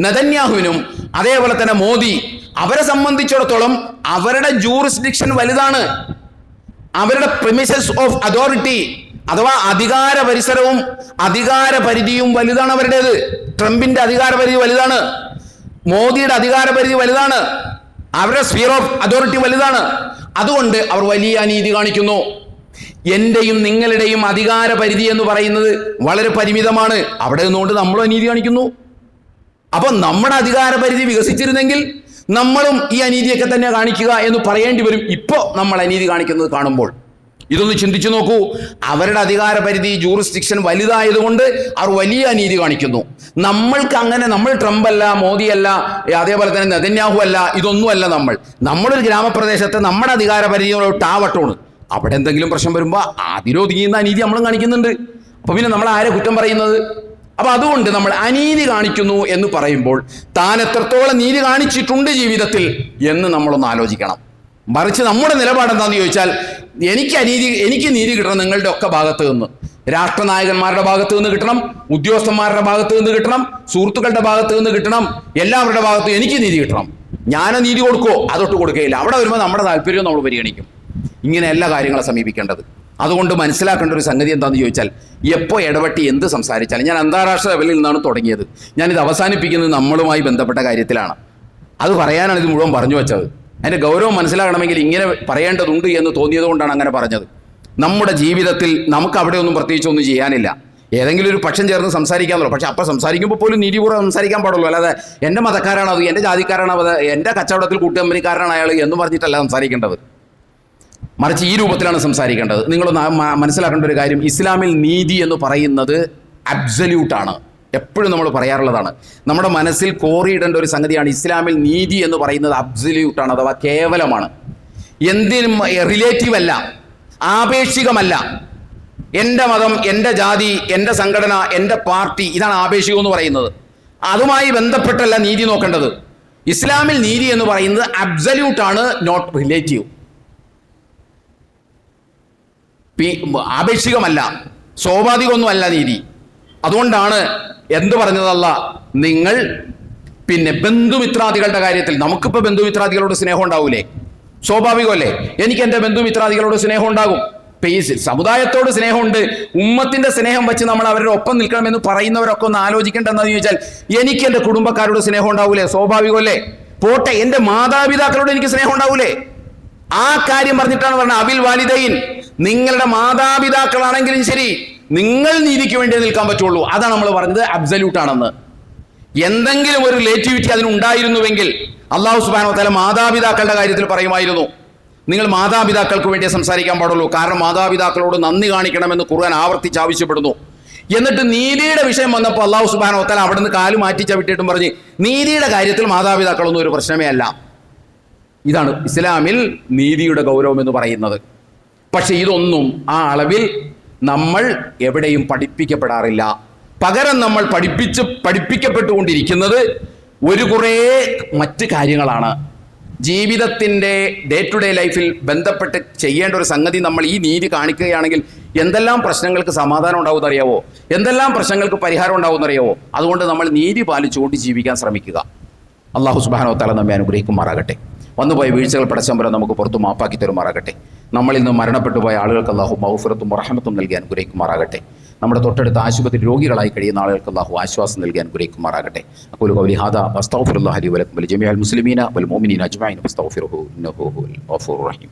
നെതന്യാഹുവിനും അതേപോലെ തന്നെ മോദി, അവരെ സംബന്ധിച്ചിടത്തോളം അവരുടെ ജൂറിസ്ഡിക്ഷൻ വലുതാണ്. അവരുടെ പ്രിമിസസ് ഓഫ് അതോറിറ്റി അഥവാ അധികാര പരിസരവും അധികാര പരിധിയും വലുതാണ് അവരുടേത്. ട്രംപിന്റെ അധികാര പരിധി വലുതാണ്, മോദിയുടെ അധികാര പരിധി വലുതാണ്, അവരുടെ സ്ഫിയർ ഓഫ് അതോറിറ്റി വലുതാണ്. അതുകൊണ്ട് അവർ വലിയ അനീതി കാണിക്കുന്നു. എന്റെയും നിങ്ങളുടെയും അധികാര പരിധി എന്ന് പറയുന്നത് വളരെ പരിമിതമാണ്. അവിടെ നിന്നുകൊണ്ട് നമ്മളും അനീതി കാണിക്കുന്നു. അപ്പൊ നമ്മുടെ അധികാര പരിധി വികസിച്ചിരുന്നെങ്കിൽ നമ്മളും ഈ അനീതിയൊക്കെ തന്നെ കാണിക്കുക എന്ന് പറയേണ്ടി വരും. ഇപ്പോ നമ്മൾ അനീതി കാണിക്കുന്നത് കാണുമ്പോൾ ഇതൊന്ന് ചിന്തിച്ചു നോക്കൂ. അവരുടെ അധികാര പരിധി ജൂറിസ്ഡിക്ഷൻ വലുതായതുകൊണ്ട് അവർ വലിയ അനീതി കാണിക്കുന്നു. നമ്മൾക്ക് അങ്ങനെ, നമ്മൾ ട്രംപ് അല്ല, മോദിയല്ല, അതേപോലെ തന്നെ നെതന്യാഹു അല്ല, ഇതൊന്നുമല്ല. നമ്മളൊരു ഗ്രാമപ്രദേശത്തെ നമ്മുടെ അധികാര പരിധിയോട് ടാവട്ടോണ്. അവിടെ എന്തെങ്കിലും പ്രശ്നം വരുമ്പോൾ അതിലൊതുങ്ങിയുന്ന അനീതി നമ്മളും കാണിക്കുന്നുണ്ട്. അപ്പൊ പിന്നെ നമ്മൾ ആരെ കുറ്റം പറയുന്നത്? അപ്പൊ അതുകൊണ്ട് നമ്മൾ അനീതി കാണിക്കുന്നു എന്ന് പറയുമ്പോൾ താൻ എത്രത്തോളം നീതി കാണിച്ചിട്ടുണ്ട് ജീവിതത്തിൽ എന്ന് നമ്മളൊന്ന് ആലോചിക്കണം. മറിച്ച് നമ്മുടെ നിലപാട് എന്താണെന്ന് ചോദിച്ചാൽ, എനിക്ക് നീതി കിട്ടണം നിങ്ങളുടെ ഒക്കെ ഭാഗത്ത് നിന്ന്, രാഷ്ട്രനായകന്മാരുടെ ഭാഗത്ത് നിന്ന് കിട്ടണം, ഉദ്യോഗസ്ഥന്മാരുടെ ഭാഗത്ത് നിന്ന് കിട്ടണം, സുഹൃത്തുക്കളുടെ ഭാഗത്ത് നിന്ന് കിട്ടണം, എല്ലാവരുടെ ഭാഗത്തും എനിക്ക് നീതി കിട്ടണം. ഞാൻ നീതി കൊടുക്കുമോ? അതൊട്ട് കൊടുക്കുകയില്ല. അവിടെ വരുമ്പോൾ നമ്മുടെ താല്പര്യവും നമ്മൾ പരിഗണിക്കും. ഇങ്ങനെ എല്ലാ കാര്യങ്ങളും സമീപിക്കേണ്ടത്. അതുകൊണ്ട് മനസ്സിലാക്കേണ്ട ഒരു സംഗതി എന്താണെന്ന് ചോദിച്ചാൽ, എപ്പോൾ ഇടപെട്ടി എന്ത് സംസാരിച്ചാലും, ഞാൻ അന്താരാഷ്ട്ര ലെവലിൽ നിന്നാണ് തുടങ്ങിയത്, ഞാനിത് അവസാനിപ്പിക്കുന്നത് നമ്മളുമായി ബന്ധപ്പെട്ട കാര്യത്തിലാണ്. അത് പറയാനാണ് ഇത് മുഴുവൻ പറഞ്ഞു വെച്ചത്. അതിൻ്റെ ഗൗരവം മനസ്സിലാക്കണമെങ്കിൽ ഇങ്ങനെ പറയേണ്ടതുണ്ട് എന്ന് തോന്നിയത് കൊണ്ടാണ് അങ്ങനെ പറഞ്ഞത്. നമ്മുടെ ജീവിതത്തിൽ നമുക്ക് അവിടെ ഒന്നും പ്രത്യേകിച്ചൊന്നും ചെയ്യാനില്ല. ഏതെങ്കിലും ഒരു പക്ഷം ചേർന്ന് സംസാരിക്കാമല്ലോ. പക്ഷെ അപ്പം സംസാരിക്കുമ്പോൾ പോലും നീതിപൂർവ്വം സംസാരിക്കാൻ പാടുള്ളൂ. അല്ലാതെ എൻ്റെ മതക്കാരാണ് അത്, എൻ്റെ ജാതിക്കാരാണ് അത്, എൻ്റെ കച്ചവടത്തിൽ കൂട്ടുകമ്പനിക്കാരനാണ് അയാൾ എന്ന് പറഞ്ഞിട്ടല്ല സംസാരിക്കേണ്ടത്. മറിച്ച് ഈ രൂപത്തിലാണ് സംസാരിക്കേണ്ടത്. നിങ്ങളൊന്ന് മനസ്സിലാക്കേണ്ട ഒരു കാര്യം, ഇസ്ലാമിൽ നീതി എന്ന് പറയുന്നത് അബ്സല്യൂട്ടാണ്. എപ്പോഴും നമ്മൾ പറയാറുള്ളതാണ്. നമ്മുടെ മനസ്സിൽ കോറിയിടേണ്ട ഒരു സംഗതിയാണ്, ഇസ്ലാമിൽ നീതി എന്ന് പറയുന്നത് അബ്സല്യൂട്ടാണ്, അഥവാ കേവലമാണ്. എന്തിനും റിലേറ്റീവ് അല്ല, ആപേക്ഷികമല്ല. എൻ്റെ മതം, എൻ്റെ ജാതി, എൻ്റെ സംഘടന, എൻ്റെ പാർട്ടി, ഇതാണ് ആപേക്ഷികം എന്ന് പറയുന്നത്. അതുമായി ബന്ധപ്പെട്ടല്ല നീതി നോക്കേണ്ടത്. ഇസ്ലാമിൽ നീതി എന്ന് പറയുന്നത് അബ്സല്യൂട്ടാണ്, നോട്ട് റിലേറ്റീവ്. ആപേക്ഷികമല്ല, സ്വാഭാവികമൊന്നുമല്ല നീതി. അതുകൊണ്ടാണ് എന്ത് പറഞ്ഞതല്ല, നിങ്ങൾ ബന്ധുമിത്രാദികളുടെ കാര്യത്തിൽ, നമുക്കിപ്പോൾ ബന്ധുമിത്രാദികളോട് സ്നേഹം ഉണ്ടാവൂലേ? സ്വാഭാവികമല്ലേ? എനിക്ക് എൻ്റെ ബന്ധുമിത്രാദികളോട് സ്നേഹം ഉണ്ടാകും. ഈ സമുദായത്തോട് സ്നേഹമുണ്ട്, ഉമ്മത്തിന്റെ സ്നേഹം വെച്ച് നമ്മൾ അവരുടെ ഒപ്പം നിൽക്കണമെന്ന് പറയുന്നവരൊക്കെ ഒന്ന് ആലോചിക്കേണ്ടതെന്ന് ചോദിച്ചാൽ, എനിക്ക് എൻ്റെ കുടുംബക്കാരോട് സ്നേഹം ഉണ്ടാവൂലേ? സ്വാഭാവികമല്ലേ? പോട്ടെ, എൻ്റെ മാതാപിതാക്കളോട് എനിക്ക് സ്നേഹം ഉണ്ടാവൂലേ? ആ കാര്യം പറഞ്ഞിട്ടാണ് പറഞ്ഞത്, അബിൽ വാലിദൈൻ, നിങ്ങളുടെ മാതാപിതാക്കളാണെങ്കിലും ശരി, നിങ്ങൾ നീതിക്ക് വേണ്ടി നിൽക്കാൻ പറ്റുള്ളൂ. അതാണ് നമ്മൾ പറഞ്ഞത് അബ്സല്യൂട്ട് ആണെന്ന്. എന്തെങ്കിലും ഒരു റിലേറ്റിവിറ്റി അതിനുണ്ടായിരുന്നുവെങ്കിൽ അല്ലാഹു സുബ്ഹാനഹു വ തആല മാതാപിതാക്കളുടെ കാര്യത്തിൽ പറയുമായിരുന്നു, നിങ്ങൾ മാതാപിതാക്കൾക്ക് വേണ്ടി സംസാരിക്കാൻ പാടുള്ളൂ, കാരണം മാതാപിതാക്കളോട് നന്ദി കാണിക്കണമെന്ന് ഖുർആൻ ആവർത്തിച്ച് ആവശ്യപ്പെടുന്നു. എന്നിട്ട് നീതിയുടെ വിഷയം വന്നപ്പോൾ അല്ലാഹു സുബ്ഹാനഹു വ തആല അവിടുന്ന് കാല് മാറ്റി ചവിട്ടിയിട്ടും പറഞ്ഞ്, നീതിയുടെ കാര്യത്തിൽ മാതാപിതാക്കളൊന്നും ഒരു പ്രശ്നമേ അല്ല. ഇതാണ് ഇസ്ലാമിൽ നീതിയുടെ ഗൗരവം എന്ന് പറയുന്നത്. പക്ഷെ ഇതൊന്നും ആ അളവിൽ നമ്മൾ എവിടെയും പഠിപ്പിക്കപ്പെടാറില്ല. പകരം നമ്മൾ പഠിപ്പിക്കപ്പെട്ടുകൊണ്ടിരിക്കുന്നത് ഒരു കുറേ മറ്റ് കാര്യങ്ങളാണ്. ജീവിതത്തിൻ്റെ ഡേ ടു ഡേ ലൈഫിൽ ബന്ധപ്പെട്ട് ചെയ്യേണ്ട ഒരു സംഗതി നമ്മൾ ഈ നീതി കാണിക്കുകയാണെങ്കിൽ എന്തെല്ലാം പ്രശ്നങ്ങൾക്ക് സമാധാനം ഉണ്ടാവുമെന്നറിയാവോ? എന്തെല്ലാം പ്രശ്നങ്ങൾക്ക് പരിഹാരം ഉണ്ടാവുമെന്നറിയാവോ? അതുകൊണ്ട് നമ്മൾ നീതി പാലിച്ചുകൊണ്ട് ജീവിക്കാൻ ശ്രമിക്കുക. അല്ലാഹു സുബ്ഹാനഹു വ തആല നമ്മെ അനുഗ്രഹിക്കുമാറാകട്ടെ. വന്നുപോയ വീഴ്ചകൾ പടച്ചമ്പരം നമുക്ക് പുറത്തു മാപ്പാക്കി തരുമാറാകട്ടെ. നമ്മളിൽ നിന്ന് മരണപ്പെട്ടു പോയ ആളുകൾക്ക് അല്ലാഹു മഗ്ഫിറത്തും റഹ്മത്തും നൽകി അനുഗ്രഹിക്കുമാറാകട്ടെ. നമ്മുടെ തൊട്ടടുത്ത ആശുപത്രി രോഗികളായി കഴിയുന്ന ആളുകൾക്ക് അല്ലാഹു ആശ്വാസം നൽകി അനുഗ്രഹിക്കുമാറാകട്ടെ. അഖൂലു ഖൗലി ഹാദാ വസ്തഗ്ഫിറുല്ലാഹ ലി വലക്കും വലിജമീഅൽ മുസ്ലിമീന വൽ മുഅ്മിനീന അജ്മഈൻ ഫസ്തഗ്ഫിറുഹു ഇന്നഹു ഹുവൽ ഗഫൂറുർ റഹീം.